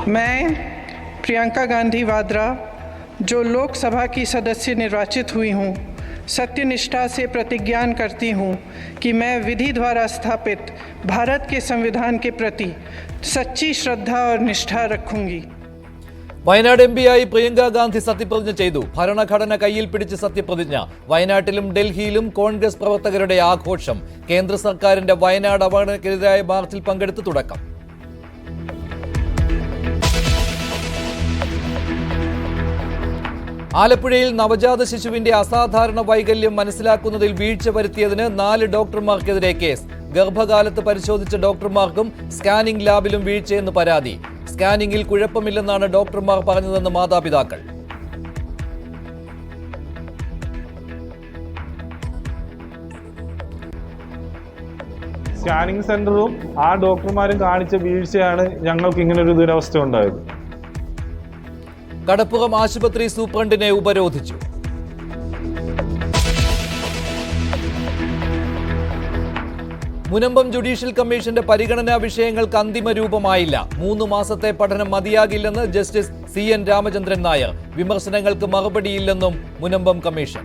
मैं प्रियंका गांधी वाड्रा, जो लोकसभा की सदस्य निर्वाचित हुई हूँ, सत्यनिष्ठा से प्रतिज्ञा करती हूँ कि मैं विधि द्वारा स्थापित भारत के संविधान के प्रति सच्ची श्रद्धा और निष्ठा रखूंगी। വയനാട് എംപിയായി പ്രിയങ്ക ഗാന്ധി സത്യപ്രതിജ്ഞ ചെയ്തു. ഭരണഘടന കയ്യിൽ പിടിച്ച് സത്യപ്രതിജ്ഞ. വയനാട്ടിലും ഡൽഹിയിലും കോൺഗ്രസ് പ്രവർത്തകരുടെ ആഘോഷം. കേന്ദ്ര സർക്കാരിന്റെ വയനാട് അവഗണനയ്ക്കെതിരായ മാർച്ചിൽ പങ്കെടുത്ത് തുടക്കം. ആലപ്പുഴയിൽ നവജാത ശിശുവിന്റെ അസാധാരണ വൈകല്യം മനസ്സിലാക്കുന്നതിൽ വീഴ്ച വരുത്തിയതിന് 4 ഡോക്ടർമാർക്കെതിരെ കേസ്. ഗർഭകാലത്ത് പരിശോധിച്ച ഡോക്ടർമാർക്കും സ്കാനിംഗ് ലാബിലും വീഴ്ചയെന്ന് പരാതി. സ്കാനിംഗിൽ കുഴപ്പമില്ലെന്നാണ് ഡോക്ടർമാർ പറഞ്ഞതെന്ന് മാതാപിതാക്കൾ. സ്കാനിംഗ് സെന്ററും ആ ഡോക്ടർമാരും കാണിച്ച വീഴ്ചയാണ് ഞങ്ങൾക്ക് ഇങ്ങനൊരു ദുരവസ്ഥ ഉണ്ടായത്. കടപ്പുറം ആശുപത്രി സൂപ്രണ്ടിനെ ഉപരോധിച്ചു. മുനമ്പം ജുഡീഷ്യൽ കമ്മീഷന്റെ പരിഗണനാ വിഷയങ്ങൾക്ക് അന്തിമ രൂപമായില്ല. 3 മാസത്തെ പഠനം മതിയാകില്ലെന്ന് ജസ്റ്റിസ് CN രാമചന്ദ്രൻ നായർ. വിമർശനങ്ങൾക്ക് മറുപടിയില്ലെന്നും മുനമ്പം കമ്മീഷൻ.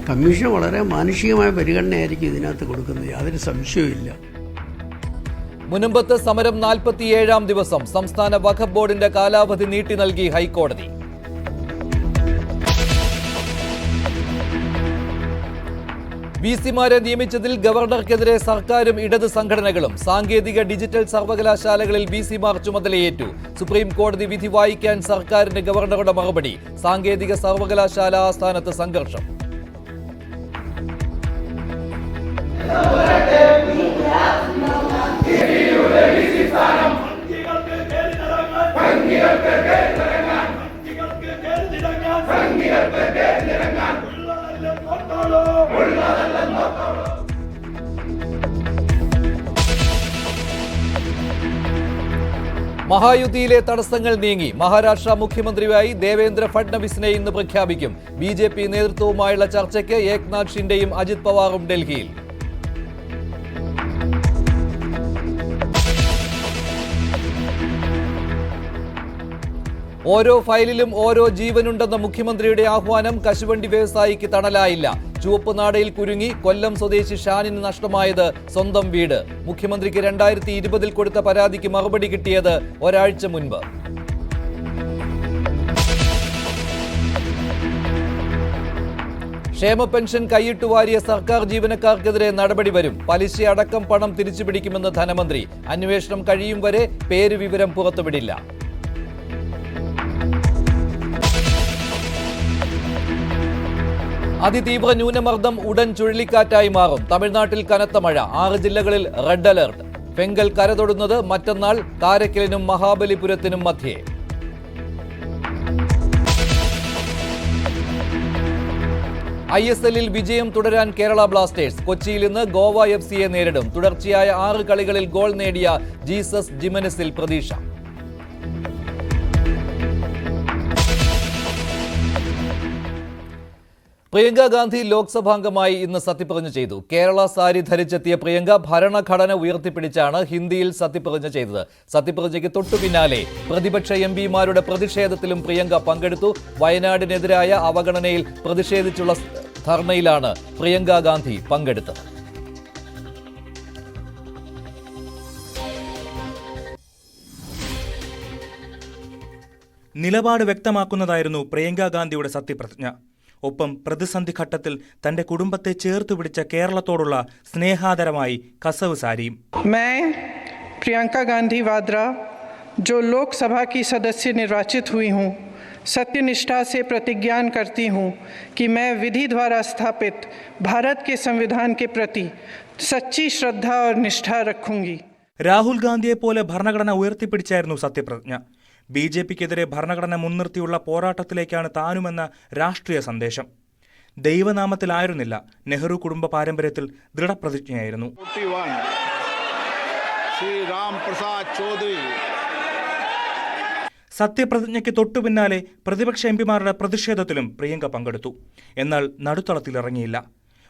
കമ്മീഷൻ വളരെ മാനുഷികമായ പരിഗണനയായിരിക്കും ഇതിനകത്ത് കൊടുക്കുന്നത്, യാതൊരു സംശയവുമില്ല. മുനമ്പത്ത് സമരം 47ാം ദിവസം. സംസ്ഥാന വഖഫ് ബോർഡിന്റെ കാലാവധി നീട്ടി നൽകി ഹൈക്കോടതി. VC-മാരെ നിയമിച്ചതിൽ ഗവർണർക്കെതിരെ സർക്കാരും ഇടത് സംഘടനകളും. സാങ്കേതിക ഡിജിറ്റൽ സർവകലാശാലകളിൽ VC-മാർ ചുമതലയേറ്റു. സുപ്രീം കോടതി വിധി വായിക്കാൻ സർക്കാരിന് ഗവർണറുടെ മറുപടി. സാങ്കേതിക സർവകലാശാല ആസ്ഥാനത്ത് സംഘർഷം. മഹായുതിയിലെ തടസ്സങ്ങൾ നീങ്ങി. മഹാരാഷ്ട്ര മുഖ്യമന്ത്രിയായി ദേവേന്ദ്ര ഫഡ്നവിസിനെ ഇന്ന് പ്രഖ്യാപിക്കും. BJP നേതൃത്വവുമായുള്ള ചർച്ചയ്ക്ക് ഏക്നാഥ് ഷിൻഡെയും അജിത് പവാറും ഡൽഹിയിൽ. ഓരോ ഫയലിലും ഓരോ ജീവനുണ്ടെന്ന മുഖ്യമന്ത്രിയുടെ ആഹ്വാനം കശുവണ്ടി വ്യവസായിക്ക് തണലായില്ല. ചുവപ്പ് നാടയിൽ കുരുങ്ങി കൊല്ലം സ്വദേശി ഷാനിന് നഷ്ടമായത് സ്വന്തം വീട്. മുഖ്യമന്ത്രിക്ക് 2020 കൊടുത്ത പരാതിക്ക് മറുപടി കിട്ടിയത് ഒരാഴ്ച മുൻപ്. ക്ഷേമ പെൻഷൻ കൈയിട്ടുവാരിയ സർക്കാർ ജീവനക്കാർക്കെതിരെ നടപടി വരും. പലിശ അടക്കം പണം തിരിച്ചുപിടിക്കുമെന്ന് ധനമന്ത്രി. അന്വേഷണം കഴിയും വരെ പേര് വിവരം പുറത്തുവിടില്ല. അതിതീവ്ര ന്യൂനമർദ്ദം ഉടൻ ചുഴലിക്കാറ്റായി മാറും. തമിഴ്നാട്ടിൽ കനത്ത മഴ. 6 ജില്ലകളിൽ റെഡ് അലർട്ട്. ഫെങ്കൽ കരതൊടുന്നത് മറ്റന്നാൾ. കാരക്കലിനും മഹാബലിപുരത്തിനും മധ്യേ. ISL-ൽ വിജയം തുടരാൻ കേരള ബ്ലാസ്റ്റേഴ്സ്. കൊച്ചിയിൽ ഇന്ന് ഗോവ FC-യെ നേരിടും. തുടർച്ചയായ 6 കളികളിൽ ഗോൾ നേടിയ ജീസസ് ജിമനസിൽ പ്രതീക്ഷ. പ്രിയങ്ക ഗാന്ധി ലോക്സഭാംഗമായി ഇന്ന് സത്യപ്രതിജ്ഞ ചെയ്തു. കേരള സാരി ധരിച്ചെത്തിയ പ്രിയങ്ക ഭരണഘടന ഉയർത്തിപ്പിടിച്ചാണ് ഹിന്ദിയിൽ സത്യപ്രതിജ്ഞ ചെയ്തത്. സത്യപ്രതിജ്ഞയ്ക്ക് തൊട്ടു പിന്നാലെ പ്രതിപക്ഷ MP-മാരുടെ പ്രതിഷേധത്തിലും പ്രിയങ്ക പങ്കെടുത്തു. വയനാടിനെതിരായ അവഗണനയിൽ പ്രതിഷേധിച്ചുള്ള ധർണയിലാണ് പ്രിയങ്ക ഗാന്ധി പങ്കെടുത്തത്. നിലപാട് വ്യക്തമാക്കുന്നതായിരുന്നു പ്രിയങ്ക ഗാന്ധിയുടെ സത്യപ്രതിജ്ഞ. ഒപ്പം പ്രതിസന്ധി ഘട്ടത്തിൽ തന്റെ കുടുംബത്തെ ചേർത്തു പിടിച്ച കേരളത്തോടുള്ള സ്നേഹാദരമായി കസവ് സാരിയും. मैं प्रियंका गांधी वाड्रा, जो लोकसभा की सदस्य निर्वाचित हुई हूँ, सत्यनिष्ठा से प्रतिज्ञा करती हूँ कि मैं विधि द्वारा स्थापित भारत के संविधान के प्रति सच्ची श्रद्धा और निष्ठा रखूंगी. രാഹുൽ ഗാന്ധിയെ പോലെ ഭരണഘടന ഉയർത്തിപ്പിടിച്ചായിരുന്നു സത്യപ്രതിജ്ഞ. BJP-ക്കെതിരെ ഭരണഘടന മുൻനിർത്തിയുള്ള പോരാട്ടത്തിലേക്കാണ് താനുമെന്ന രാഷ്ട്രീയ സന്ദേശം. ദൈവനാമത്തിലായിരുന്നില്ല. നെഹ്റു കുടുംബ പാരമ്പര്യത്തിൽ ദൃഢപ്രതിജ്ഞയായിരുന്നു. സത്യപ്രതിജ്ഞയ്ക്ക് തൊട്ടുപിന്നാലെ പ്രതിപക്ഷ MP-മാരുടെ പ്രതിഷേധത്തിലും പ്രിയങ്ക പങ്കെടുത്തു. എന്നാൽ നടുത്തളത്തിലിറങ്ങിയില്ല.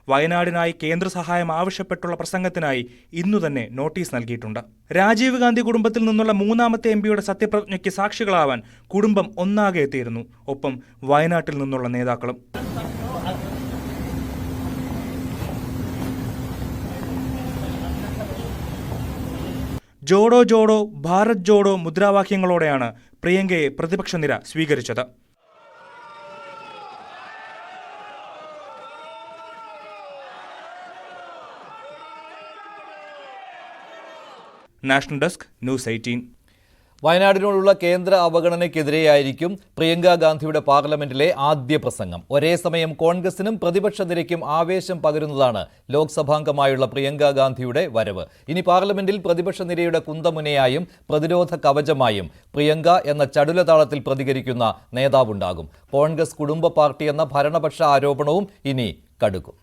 വയനാടിനായി കേന്ദ്ര സഹായം ആവശ്യപ്പെട്ടുള്ള പ്രസംഗത്തിനായി ഇന്നു തന്നെ നോട്ടീസ് നൽകിയിട്ടുണ്ട്. രാജീവ് ഗാന്ധി കുടുംബത്തിൽ നിന്നുള്ള മൂന്നാമത്തെ എംപിയുടെ സത്യപ്രതിജ്ഞയ്ക്ക് സാക്ഷികളാവാൻ കുടുംബം ഒന്നാകെ എത്തിയിരുന്നു. ഒപ്പം വയനാട്ടിൽ നിന്നുള്ള നേതാക്കളും. ജോഡോ ജോഡോ ഭാരത് ജോഡോ മുദ്രാവാക്യങ്ങളോടെയാണ് പ്രിയങ്കയെ പ്രതിപക്ഷ നിര സ്വീകരിച്ചത്. National desk news 18. വയനാടിനോടുള്ള കേന്ദ്ര അവഗണനയ്ക്കെതിരെയായിരിക്കും പ്രിയങ്ക ഗാന്ധിയുടെ പാർലമെന്റിലെ ആദ്യ പ്രസംഗം. ഒരേ സമയം കോൺഗ്രസിനും പ്രതിപക്ഷ നിരയ്ക്കും ആവേശം പകരുന്നതാണ് ലോക്സഭാംഗമായുള്ള പ്രിയങ്ക ഗാന്ധിയുടെ വരവ്. ഇനി പാർലമെന്റിൽ പ്രതിപക്ഷ നിരയുടെ കുന്തമുനയായും പ്രതിരോധ കവചമായും പ്രിയങ്ക എന്ന ചടുലതാളത്തിൽ പ്രതികരിക്കുന്ന നേതാവുണ്ടാകും. കോൺഗ്രസ് കുടുംബ പാർട്ടി എന്ന ഭരണപക്ഷ ആരോപണവും ഇനി കടുക്കും.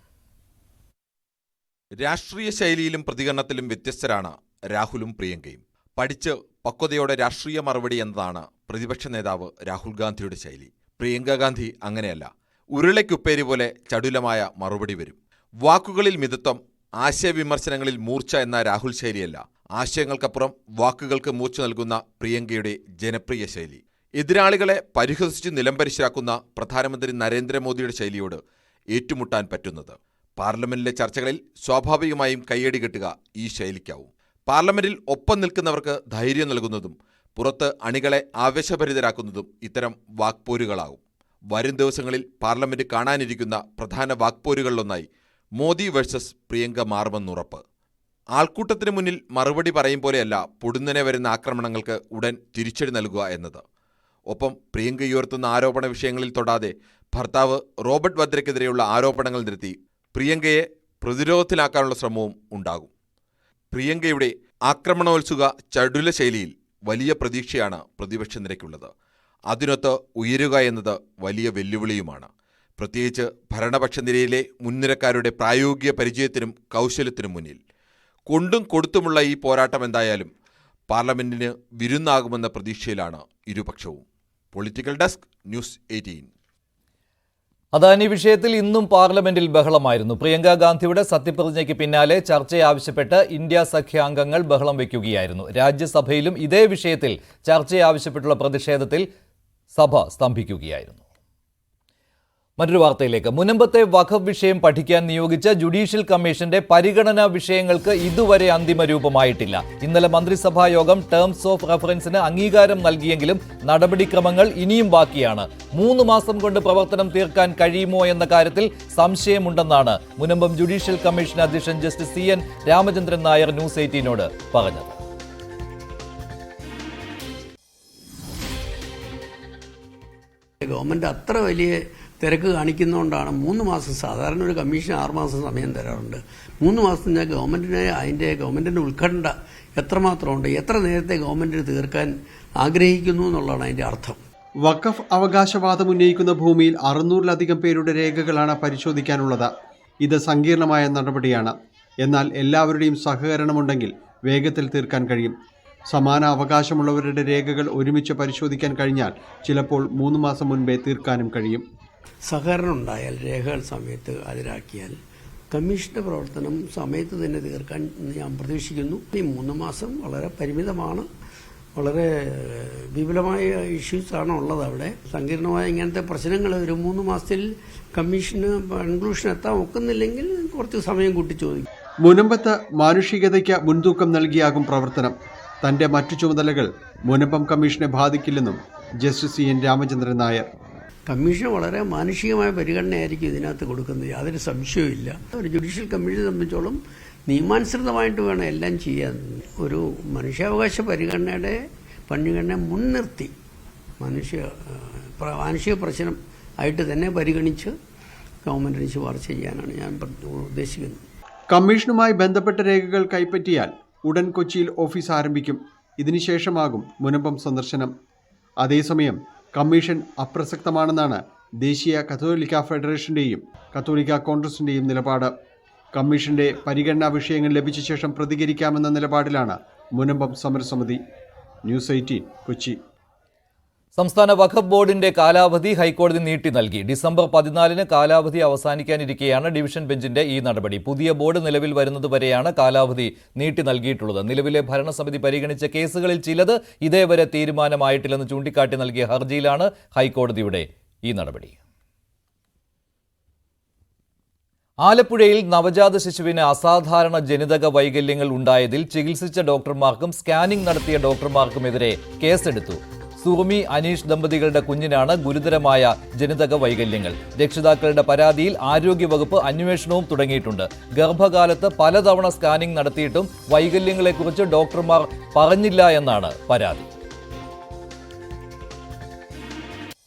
രാഷ്ട്രീയ ശൈലിയിലും പ്രതികരണത്തിലും വ്യത്യസ്തരാണ് രാഹുലും പ്രിയങ്കയും. പഠിച്ച് പക്വതയോടെ രാഷ്ട്രീയ മറുപടി എന്നതാണ് പ്രതിപക്ഷ നേതാവ് രാഹുൽ ഗാന്ധിയുടെ ശൈലി. പ്രിയങ്ക ഗാന്ധി അങ്ങനെയല്ല. ഉരുളയ്ക്കുപ്പേരി പോലെ ചടുലമായ മറുപടി വരും. വാക്കുകളിൽ മിതത്വം, ആശയവിമർശനങ്ങളിൽ മൂർച്ച എന്ന രാഹുൽ ശൈലിയല്ല, ആശയങ്ങൾക്കപ്പുറം വാക്കുകൾക്ക് മൂർച്ച നൽകുന്ന പ്രിയങ്കയുടെ ജനപ്രിയ ശൈലി. എതിരാളികളെ പരിഹസിച്ച് നിലംപരിശാക്കുന്ന പ്രധാനമന്ത്രി നരേന്ദ്രമോദിയുടെ ശൈലിയോട് ഏറ്റുമുട്ടാൻ പറ്റുന്നത്. പാർലമെന്റിലെ ചർച്ചകളിൽ സ്വാഭാവികമായും കയ്യടി കിട്ടുക ഈ ശൈലിക്കാവും. പാർലമെന്റിൽ ഒപ്പം നിൽക്കുന്നവർക്ക് ധൈര്യം നൽകുന്നതും പുറത്ത് അണികളെ ആവേശഭരിതരാക്കുന്നതും ഇത്തരം വാക്പോരുകളാകും. വരും ദിവസങ്ങളിൽ പാർലമെന്റ് കാണാനിരിക്കുന്ന പ്രധാന വാക്പോരുകളിലൊന്നായി മോദി വേഴ്സസ് പ്രിയങ്ക മാറുമെന്നുറപ്പ്. ആൾക്കൂട്ടത്തിന് മുന്നിൽ മറുപടി പറയും പോലെയല്ല പൊടുന്നനെ വരുന്ന ആക്രമണങ്ങൾക്ക് ഉടൻ തിരിച്ചടി നൽകുക എന്നത്. ഒപ്പം പ്രിയങ്ക ഉയർത്തുന്ന ആരോപണ വിഷയങ്ങളിൽ തൊടാതെ ഭർത്താവ് റോബർട്ട് വദ്രയ്ക്കെതിരെയുള്ള ആരോപണങ്ങൾ നിരത്തി പ്രിയങ്കയെ പ്രതിരോധത്തിലാക്കാനുള്ള ശ്രമവും ഉണ്ടാകും. പ്രിയങ്കയുടെ ആക്രമണോത്സുക ചടുല ശൈലിയിൽ വലിയ പ്രതീക്ഷയാണ് പ്രതിപക്ഷ നിരയ്ക്കുള്ളത്. അതിനൊത്ത് ഉയരുക എന്നത് വലിയ വെല്ലുവിളിയുമാണ്. പ്രത്യേകിച്ച് ഭരണപക്ഷ നിരയിലെ മുൻനിരക്കാരുടെ പ്രായോഗിക പരിചയത്തിനും കൗശലത്തിനും മുന്നിൽ. കൊണ്ടും കൊടുത്തുമുള്ള ഈ പോരാട്ടം എന്തായാലും പാർലമെന്റിന് വിരുന്നാകുമെന്ന പ്രതീക്ഷയിലാണ് ഇരുപക്ഷവും. Political desk news 18. അദാനി വിഷയത്തിൽ ഇന്നും പാർലമെന്റിൽ ബഹളമായിരുന്നു. പ്രിയങ്ക ഗാന്ധിയുടെ സത്യപ്രതിജ്ഞയ്ക്ക് പിന്നാലെ ചർച്ചയാവശ്യപ്പെട്ട് ഇന്ത്യ സഖ്യാംഗങ്ങൾ ബഹളം വയ്ക്കുകയായിരുന്നു. രാജ്യസഭയിലും ഇതേ വിഷയത്തിൽ ചർച്ചയാവശ്യപ്പെട്ടുള്ള പ്രതിഷേധത്തിൽ സഭ സ്തംഭിക്കുകയായിരുന്നു. മറ്റൊരു വാർത്തയിലേക്ക്. മുനമ്പത്തെ വഖഫ് വിഷയം പഠിക്കാൻ നിയോഗിച്ച ജുഡീഷ്യൽ കമ്മീഷന്റെ പരിഗണനാ വിഷയങ്ങൾക്ക് ഇതുവരെ അന്തിമ രൂപമായിട്ടില്ല. ഇന്നലെ മന്ത്രിസഭാ യോഗം ടേംസ് ഓഫ് റെഫറൻസിന് അംഗീകാരം നൽകിയെങ്കിലും നടപടിക്രമങ്ങൾ ഇനിയും ബാക്കിയാണ്. 3 മാസം കൊണ്ട് പ്രവർത്തനം തീർക്കാൻ കഴിയുമോ എന്ന കാര്യത്തിൽ സംശയമുണ്ടെന്നാണ് മുനമ്പം ജുഡീഷ്യൽ കമ്മീഷൻ അധ്യക്ഷൻ justice CN Ramachandran Nair news 18നോട് പറഞ്ഞത്. ഗവൺമെൻറ് അത്ര വലിയ തിരക്ക് കാണിക്കുന്നതുകൊണ്ടാണ് 3 മാസം. സാധാരണ ഒരു കമ്മീഷൻ 6 മാസം സമയം തരാറുണ്ട്. 3 മാസം ഞാൻ ഗവൺമെൻറ്റിൻ്റെ ഉത്കണ്ഠ എത്രമാത്രമുണ്ട്, എത്ര നേരത്തെ ഗവൺമെൻറ്റിന് തീർക്കാൻ ആഗ്രഹിക്കുന്നു എന്നുള്ളതാണ് അതിൻ്റെ അർത്ഥം. വഖഫ് അവകാശവാദം ഉന്നയിക്കുന്ന ഭൂമിയിൽ 600-ലധികം പേരുടെ രേഖകളാണ് പരിശോധിക്കാനുള്ളത്. ഇത് സങ്കീർണമായ നടപടിയാണ്. എന്നാൽ എല്ലാവരുടെയും സഹകരണമുണ്ടെങ്കിൽ വേഗത്തിൽ തീർക്കാൻ കഴിയും. സമാന അവകാശമുള്ളവരുടെ രേഖകൾ ഒരുമിച്ച് പരിശോധിക്കാൻ കഴിഞ്ഞാൽ ചിലപ്പോൾ 3 മാസം മുൻപേ തീർക്കാനും കഴിയും. സഹകരണം ഉണ്ടായാൽ, രേഖകൾ സമയത്ത് ഹാജരാക്കിയാൽ കമ്മീഷന്റെ പ്രവർത്തനം സമയത്ത് തന്നെ തീർക്കാൻ ഞാൻ പ്രതീക്ഷിക്കുന്നു. ഈ 3 മാസം വളരെ പരിമിതമാണ്. വളരെ വിപുലമായ ഇഷ്യൂസാണ് ഉള്ളത്. അവിടെ സങ്കീർണമായ ഇങ്ങനത്തെ പ്രശ്നങ്ങൾ ഒരു 3 മാസത്തിൽ കമ്മീഷന് കൺക്ലൂഷൻ എത്താൻ ഒക്കുന്നില്ലെങ്കിൽ കുറച്ച് സമയം കൂട്ടി ചോദിക്കും. മുനമ്പത്ത് മാനുഷികതയ്ക്ക് മുൻതൂക്കം നൽകിയാകും പ്രവർത്തനം. തന്റെ മറ്റു ചുമതലകൾ മുനമ്പം കമ്മീഷനെ ബാധിക്കില്ലെന്നും justice CN Ramachandran Nair. Commission വളരെ മാനുഷികമായ പരിഗണനയായിരിക്കും ഇതിനകത്ത് കൊടുക്കുന്നത്, യാതൊരു സംശയവുമില്ല. ഒരു ജുഡീഷ്യൽ കമ്മീഷനെ സംബന്ധിച്ചോളം നിയമാനുസൃതമായിട്ട് വേണം എല്ലാം ചെയ്യാൻ. ഒരു മനുഷ്യാവകാശ പരിഗണന മുൻനിർത്തി മാനുഷിക പ്രശ്നം ആയിട്ട് തന്നെ പരിഗണിച്ച് ഗവൺമെന്റിന് ശുപാർശ ചെയ്യാനാണ് ഞാൻ ഉദ്ദേശിക്കുന്നത്. കമ്മീഷനുമായി ബന്ധപ്പെട്ട രേഖകൾ കൈപ്പറ്റിയാൽ ഉടൻ കൊച്ചിയിൽ ഓഫീസ് ആരംഭിക്കും. ഇതിനുശേഷമാകും മുനമ്പം സന്ദർശനം. അതേസമയം കമ്മീഷൻ അപ്രസക്തമാണെന്നാണ് ദേശീയ കത്തോലിക്ക ഫെഡറേഷന്റെയും കത്തോലിക്ക കോൺഗ്രസിന്റെയും നിലപാട്. കമ്മീഷന്റെ പരിഗണനാ വിഷയങ്ങൾ ലഭിച്ച ശേഷം പ്രതികരിക്കാമെന്ന നിലപാടിലാണ് മുനമ്പം സമരസമിതി. ന്യൂസ് 18 കൊച്ചി. സംസ്ഥാന വഖഫ് ബോർഡിന്റെ കാലാവധി ഹൈക്കോടതി നീട്ടി നൽകി. ഡിസംബർ 14-ന് കാലാവധി അവസാനിക്കാനിരിക്കെയാണ് ഡിവിഷൻ ബെഞ്ചിന്റെ ഈ നടപടി. പുതിയ ബോർഡ് നിലവിൽ വരുന്നതുവരെയാണ് കാലാവധി നീട്ടി നൽകിയിട്ടുള്ളത്. നിലവിലെ ഭരണസമിതി പരിഗണിച്ച കേസുകളിൽ ചിലത് ഇതേവരെ തീരുമാനമായിട്ടില്ലെന്ന് ചൂണ്ടിക്കാട്ടി നൽകിയ ഹർജിയിലാണ് ഹൈക്കോടതിയുടെ ഈ നടപടി. ആലപ്പുഴയിൽ നവജാത ശിശുവിന് അസാധാരണ ജനിതക വൈകല്യങ്ങൾ ഉണ്ടായതിൽ ചികിത്സിച്ച ഡോക്ടർമാർക്കും സ്കാനിംഗ് നടത്തിയ ഡോക്ടർമാർക്കുമെതിരെ കേസെടുത്തു. സുറുമി അനീഷ് ദമ്പതികളുടെ കുഞ്ഞിനാണ് ഗുരുതരമായ ജനിതക വൈകല്യങ്ങൾ. രക്ഷിതാക്കളുടെ പരാതിയിൽ ആരോഗ്യവകുപ്പ് അന്വേഷണവും തുടങ്ങിയിട്ടുണ്ട്. ഗർഭകാലത്ത് പലതവണ സ്കാനിംഗ് നടത്തിയിട്ടും വൈകല്യങ്ങളെക്കുറിച്ച് ഡോക്ടർമാർ പറഞ്ഞില്ല എന്നാണ് പരാതി.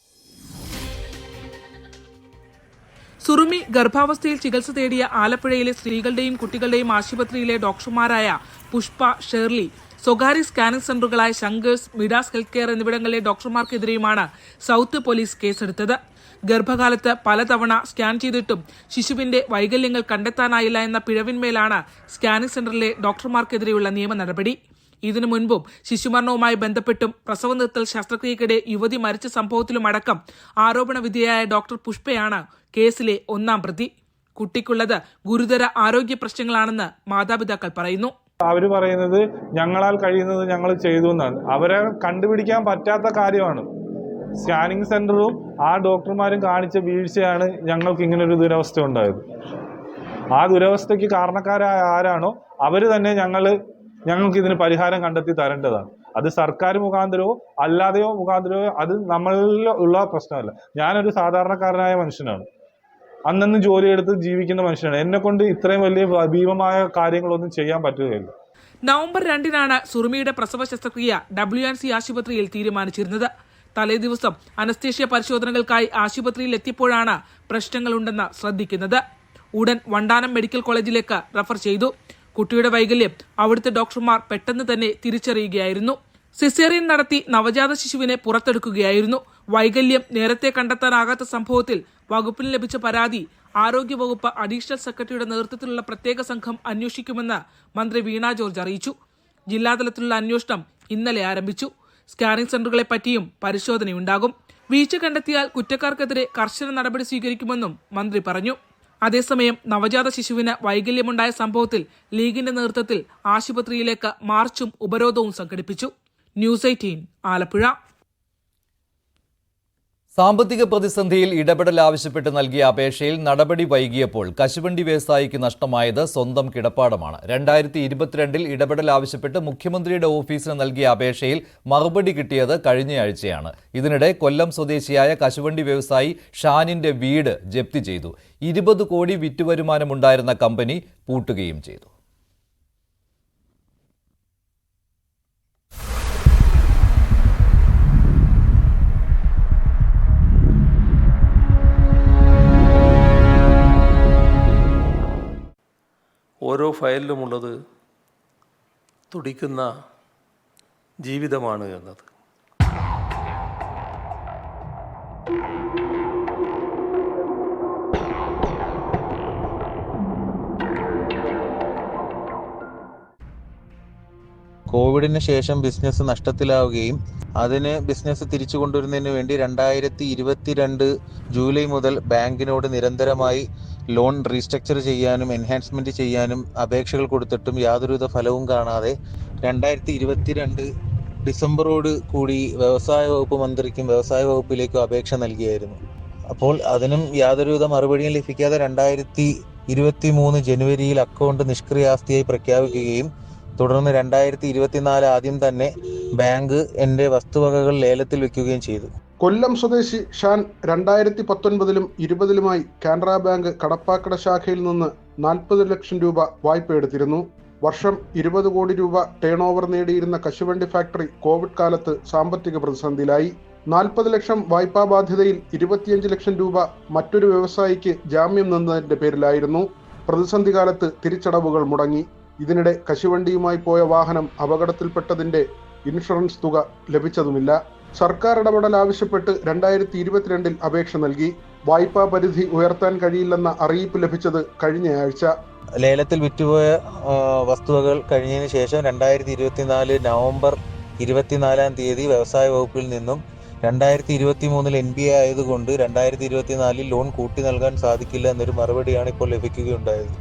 സുറുമി ഗർഭാവസ്ഥയിൽ ചികിത്സ തേടിയ ആലപ്പുഴയിലെ സ്ത്രീകളുടെയും കുട്ടികളുടെയും ആശുപത്രിയിലെ ഡോക്ടർമാരായ പുഷ്പ, ഷേർലി, സ്വകാര്യ സ്കാനിംഗ് സെന്ററുകളായ ശങ്കേഴ്സ്, മിഡാസ് ഹെൽത്ത് കെയർ എന്നിവിടങ്ങളിലെ ഡോക്ടർമാർക്കെതിരെയുമാണ് സൗത്ത് പോലീസ് കേസെടുത്തത്. ഗർഭകാലത്ത് പലതവണ സ്കാൻ ചെയ്തിട്ടും ശിശുവിന്റെ വൈകല്യങ്ങൾ കണ്ടെത്താനായില്ല എന്ന പിഴവിന്മേലാണ് സ്കാനിംഗ് സെന്ററിലെ ഡോക്ടർമാർക്കെതിരെയുള്ള നിയമ നടപടി. ഇതിനു മുൻപും ശിശുമരണവുമായി ബന്ധപ്പെട്ടും പ്രസവ നിർത്തൽ ശസ്ത്രക്രിയക്കിടെ യുവതി മരിച്ച സംഭവത്തിലുമടക്കം ആരോപണ വിധേയയായ ഡോക്ടർ പുഷ്പയാണ് കേസിലെ ഒന്നാം പ്രതി. കുട്ടിക്കുള്ളത് ഗുരുതര ആരോഗ്യ പ്രശ്നങ്ങളാണെന്ന് മാതാപിതാക്കൾ പറയുന്നു. അവർ പറയുന്നത് ഞങ്ങളാൽ കഴിയുന്നത് ഞങ്ങൾ ചെയ്തു എന്നാണ്. അവരെ കണ്ടുപിടിക്കാൻ പറ്റാത്ത കാര്യമാണ്. സ്കാനിങ് സെന്ററും ആ ഡോക്ടർമാരും കാണിച്ച വീഴ്ചയാണ് ഞങ്ങൾക്ക് ഇങ്ങനൊരു ദുരവസ്ഥ ഉണ്ടായത്. ആ ദുരവസ്ഥയ്ക്ക് കാരണക്കാരായ ആരാണോ അവർ തന്നെ ഞങ്ങൾക്ക് ഇതിന് പരിഹാരം കണ്ടെത്തി തരേണ്ടതാണ്. അത് സർക്കാർ മുഖാന്തരമോ അല്ലാതെയോ മുഖാന്തരമോ അത് നമ്മളിൽ ഉള്ള പ്രശ്നമല്ല. ഞാനൊരു സാധാരണക്കാരനായ മനുഷ്യനാണ്. അന്നന്ന് ജോലിയെടുത്ത് ജീവിക്കുന്ന മനുഷ്യനാണ്. എന്നെ കൊണ്ട് ഇത്രയും വലിയ ഭീമമായ കാര്യങ്ങളൊന്നും ചെയ്യാൻ പറ്റുകയില്ല. നവംബർ 2-നാണ് സുറുമിയുടെ പ്രസവ ശസ്ത്രക്രിയ WNC ആശുപത്രിയിൽ തീരുമാനിച്ചിരുന്നത്. തലേദിവസം അനസ്തേഷ്യ പരിശോധനകൾക്കായി ആശുപത്രിയിൽ എത്തിയപ്പോഴാണ് പ്രശ്നങ്ങളുണ്ടെന്ന് ശ്രദ്ധിക്കുന്നത്. ഉടൻ വണ്ടാനം മെഡിക്കൽ കോളേജിലേക്ക് റഫർ ചെയ്തു. കുട്ടിയുടെ വൈകല്യം അവിടുത്തെ ഡോക്ടർമാർ പെട്ടെന്ന് തന്നെ തിരിച്ചറിയുകയായിരുന്നു. സിസേറിയൻ നടത്തി നവജാത ശിശുവിനെ പുറത്തെടുക്കുകയായിരുന്നു. വൈകല്യം നേരത്തെ കണ്ടെത്താനാകാത്ത സംഭവത്തിൽ വകുപ്പിന് ലഭിച്ച പരാതി ആരോഗ്യവകുപ്പ് അഡീഷണൽ സെക്രട്ടറിയുടെ നേതൃത്വത്തിലുള്ള പ്രത്യേക സംഘം അന്വേഷിക്കുമെന്ന് മന്ത്രി വീണ ജോർജ് അറിയിച്ചു. ജില്ലാതലത്തിലുള്ള അന്വേഷണം ഇന്നലെ ആരംഭിച്ചു. സ്കാനിംഗ് സെന്ററുകളെ പറ്റിയും പരിശോധനയുണ്ടാകും. വീഴ്ച കണ്ടെത്തിയാൽ കുറ്റക്കാർക്കെതിരെ കർശന നടപടി സ്വീകരിക്കുമെന്നും മന്ത്രി പറഞ്ഞു. അതേസമയം നവജാത ശിശുവിന് വൈകല്യമുണ്ടായ സംഭവത്തിൽ ലീഗിന്റെ നേതൃത്വത്തിൽ ആശുപത്രിയിലേക്ക് മാർച്ചും ഉപരോധവും സംഘടിപ്പിച്ചു. ന്യൂസ് 18 ആലപ്പുഴ. സാമ്പത്തിക പ്രതിസന്ധിയിൽ ഇടപെടൽ ആവശ്യപ്പെട്ട് നൽകിയ അപേക്ഷയിൽ നടപടി വൈകിയപ്പോൾ കശുവണ്ടി വ്യവസായിക്ക് നഷ്ടമായത് സ്വന്തം കിടപ്പാടമാണ്. 2022-ൽ ഇടപെടൽ ആവശ്യപ്പെട്ട് മുഖ്യമന്ത്രിയുടെ ഓഫീസിന് നൽകിയ അപേക്ഷയിൽ മറുപടി കിട്ടിയത് കഴിഞ്ഞയാഴ്ചയാണ്. ഇതിനിടെ കൊല്ലം സ്വദേശിയായ കശുവണ്ടി വ്യവസായി ഷാനിന്റെ വീട് ജപ്തി ചെയ്തു. 20 കോടി വിറ്റുവരുമാനമുണ്ടായിരുന്ന കമ്പനി പൂട്ടുകയും ചെയ്തു. ഓരോ ഫയലിലുമുള്ളത് തുടിക്കുന്ന ജീവിതമാണ് എന്നത്. കോവിഡിന് ശേഷം ബിസിനസ് നഷ്ടത്തിലാവുകയും അതിന് ബിസിനസ് തിരിച്ചു കൊണ്ടുവരുന്നതിന് വേണ്ടി 2022 ജൂലൈ മുതൽ ബാങ്കിനോട് നിരന്തരമായി ലോൺ റീസ്ട്രക്ചർ ചെയ്യാനും എൻഹാൻസ്മെന്റ് ചെയ്യാനും അപേക്ഷകൾ കൊടുത്തിട്ടും യാതൊരുവിധ ഫലവും കാണാതെ 2022 ഡിസംബറോട് കൂടി വ്യവസായ വകുപ്പ് മന്ത്രിക്കും വ്യവസായ വകുപ്പിലേക്കും അപേക്ഷ നൽകിയായിരുന്നു. അപ്പോൾ അതിനും യാതൊരുവിധ മറുപടിയും ലഭിക്കാതെ 2023 ജനുവരിയിൽ അക്കൗണ്ട് നിഷ്ക്രിയാവസ്ഥയായി പ്രഖ്യാപിക്കുകയും തുടർന്ന് 2024 ആദ്യം തന്നെ ബാങ്ക് എൻ്റെ വസ്തുവകകൾ ലേലത്തിൽ വെക്കുകയും ചെയ്തു. കൊല്ലം സ്വദേശി ഷാൻ 2019-ലും 20-ലുമായി കാനറ ബാങ്ക് കടപ്പാക്കട ശാഖയിൽ നിന്ന് 40 ലക്ഷം രൂപ വായ്പ എടുത്തിരുന്നു. വർഷം 20 കോടി രൂപ ടേൺ ഓവർ നേടിയിരുന്ന കശുവണ്ടി ഫാക്ടറി കോവിഡ് കാലത്ത് സാമ്പത്തിക പ്രതിസന്ധിയിലായി. 40 ലക്ഷം വായ്പാ ബാധ്യതയിൽ 25 ലക്ഷം രൂപ മറ്റൊരു വ്യവസായിക്ക് ജാമ്യം നിന്നതിന്റെ പേരിലായിരുന്നു. പ്രതിസന്ധി കാലത്ത് തിരിച്ചടവുകൾ മുടങ്ങി. ഇതിനിടെ കശുവണ്ടിയുമായി പോയ വാഹനം അപകടത്തിൽപ്പെട്ടതിന്റെ ഇൻഷുറൻസ് തുക ലഭിച്ചതുമില്ല. സർക്കാർ ഇടപെടൽ ആവശ്യപ്പെട്ട് 2022-ൽ അപേക്ഷ നൽകി. വായ്പാ പരിധി ഉയർത്താൻ കഴിയില്ലെന്ന അറിയിപ്പ് ലഭിച്ചത് കഴിഞ്ഞയാഴ്ച. ലേലത്തിൽ വിറ്റുപോയ വസ്തുവകൾ കഴിഞ്ഞതിന് ശേഷം 2024 നവംബർ 24-ാം തീയതി വ്യവസായ വകുപ്പിൽ നിന്നും 2023 NBA ആയതുകൊണ്ട് 2024 ലോൺ കൂട്ടി നൽകാൻ സാധിക്കില്ല എന്നൊരു മറുപടിയാണ് ഇപ്പോൾ ലഭിക്കുകയുണ്ടായത്.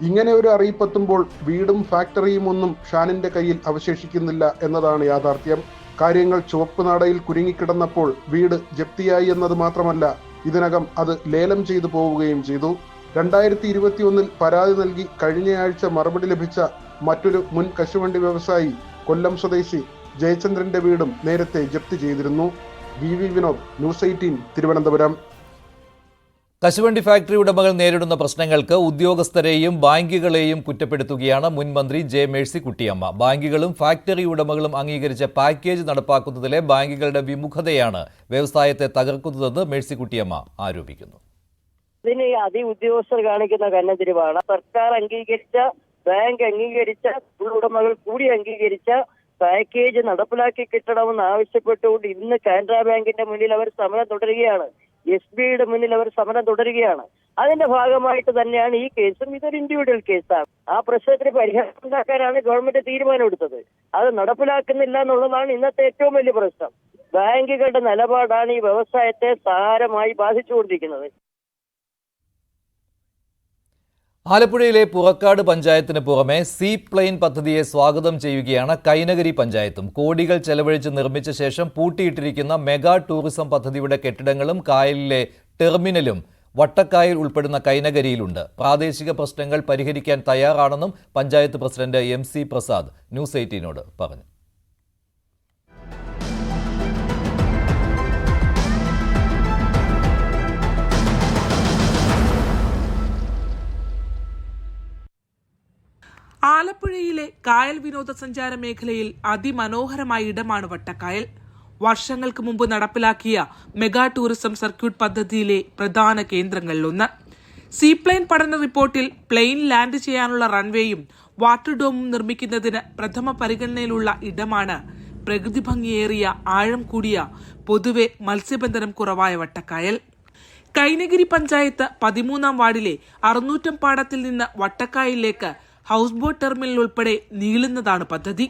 ഇങ്ങനെ ഒരു അറിയിപ്പെത്തുമ്പോൾ വീടും ഫാക്ടറിയും ഒന്നും ഷാനിന്റെ കയ്യിൽ അവശേഷിക്കുന്നില്ല എന്നതാണ് യാഥാർത്ഥ്യം. കാര്യങ്ങൾ ചുവപ്പ് നാടയിൽ കുരുങ്ങിക്കിടന്നപ്പോൾ വീട് ജപ്തിയായി എന്നത് മാത്രമല്ല, ഇതിനകം അത് ലേലം ചെയ്തു പോവുകയും ചെയ്തു. 2021 പരാതി നൽകി കഴിഞ്ഞയാഴ്ച മറുപടി ലഭിച്ച മറ്റൊരു മുൻ കശുവണ്ടി വ്യവസായി കൊല്ലം സ്വദേശി ജയചന്ദ്രന്റെ വീടും നേരത്തെ ജപ്തി ചെയ്തിരുന്നു. VV Vinod, news 18, Thiruvananthapuram. കശുവണ്ടി ഫാക്ടറി ഉടമകൾ നേരിടുന്ന പ്രശ്നങ്ങൾക്ക് ഉദ്യോഗസ്ഥരെയും ബാങ്കുകളെയും കുറ്റപ്പെടുത്തുകയാണ് മുൻ മന്ത്രി ജെ മേഴ്സിക്കുട്ടിയമ്മ. ബാങ്കുകളും ഫാക്ടറി ഉടമകളും അംഗീകരിച്ച പാക്കേജ് നടപ്പാക്കുന്നതിലെ ബാങ്കുകളുടെ വിമുഖതയാണ് വ്യവസായത്തെ തകർക്കുന്നതെന്ന് മേഴ്സിക്കുട്ടിയമ്മ ആരോപിക്കുന്നു. ഇതിന് ഉദ്യോഗസ്ഥർ കാണിക്കുന്ന കന്നതിരിവാണ്. സർക്കാർ അംഗീകരിച്ച, ബാങ്ക് അംഗീകരിച്ച, ഉടമകൾ കൂടി അംഗീകരിച്ച പാക്കേജ് നടപ്പിലാക്കി കിട്ടണമെന്ന് ആവശ്യപ്പെട്ടുകൊണ്ട് ഇന്ന് കാനറ ബാങ്കിന്റെ മുന്നിൽ അവർ സമരം തുടരുകയാണ്. SBIയുടെ മുന്നിൽ അവർ സമരം തുടരുകയാണ്. അതിന്റെ ഭാഗമായിട്ട് തന്നെയാണ് ഈ കേസും. ഇതൊരു ഇൻഡിവിജ്വൽ കേസാണ്. ആ പ്രശ്നത്തിന് പരിഹാരം ഉണ്ടാക്കാനാണ് ഗവൺമെന്റ് തീരുമാനമെടുത്തത്. അത് നടപ്പിലാക്കുന്നില്ല എന്നുള്ളതാണ് ഇന്നത്തെ ഏറ്റവും വലിയ പ്രശ്നം. ബാങ്കുകളുടെ നിലപാടാണ് ഈ വ്യവസായത്തെ സാരമായി ബാധിച്ചുകൊണ്ടിരിക്കുന്നത്. ആലപ്പുഴയിലെ പുറക്കാട് പഞ്ചായത്തിന് പുറമെ സീ പ്ലെയിൻ പദ്ധതിയെ സ്വാഗതം ചെയ്യുകയാണ് കൈനഗരി പഞ്ചായത്തും. കോടികൾ ചെലവഴിച്ച് നിർമ്മിച്ച ശേഷം പൂട്ടിയിട്ടിരിക്കുന്ന മെഗാ ടൂറിസം പദ്ധതിയുടെ കെട്ടിടങ്ങളും കായലിലെ ടെർമിനലും വട്ടക്കായൽ ഉൾപ്പെടുന്ന കൈനഗരിയിലുണ്ട്. പ്രാദേശിക പ്രശ്നങ്ങൾ പരിഹരിക്കാൻ തയ്യാറാണെന്നും panchayat president MC Prasad news 18നോട് പറഞ്ഞു. ആലപ്പുഴയിലെ കായൽ വിനോദസഞ്ചാര മേഖലയിൽ അതിമനോഹരമായ ഇടമാണ് വട്ടക്കായൽ. വർഷങ്ങൾക്ക് മുമ്പ് നടപ്പിലാക്കിയ മെഗാ ടൂറിസം സർക്യൂട്ട് പദ്ധതിയിലെ പ്രധാന കേന്ദ്രങ്ങളിലൊന്ന്. സീപ്ലെയിൻ പഠന റിപ്പോർട്ടിൽ പ്ലെയിൻ ലാൻഡ് ചെയ്യാനുള്ള റൺവേയും വാട്ടർ ഡോമും നിർമ്മിക്കുന്നതിന് പ്രഥമ പരിഗണനയിലുള്ള ഇടമാണ് പ്രകൃതി ഭംഗിയേറിയ ആഴം കൂടിയ പൊതുവെ മത്സ്യബന്ധനം കുറവായ വട്ടക്കായൽ. കൈനഗിരി പഞ്ചായത്ത് 13-ാം വാർഡിലെ അറുന്നൂറ്റംപാടത്തിൽ നിന്ന് വട്ടക്കായലിലേക്ക് ഹൗസ് ബോട്ട് ടെർമിനൽ ഉൾപ്പെടെ നീളുന്നതാണ് പദ്ധതി.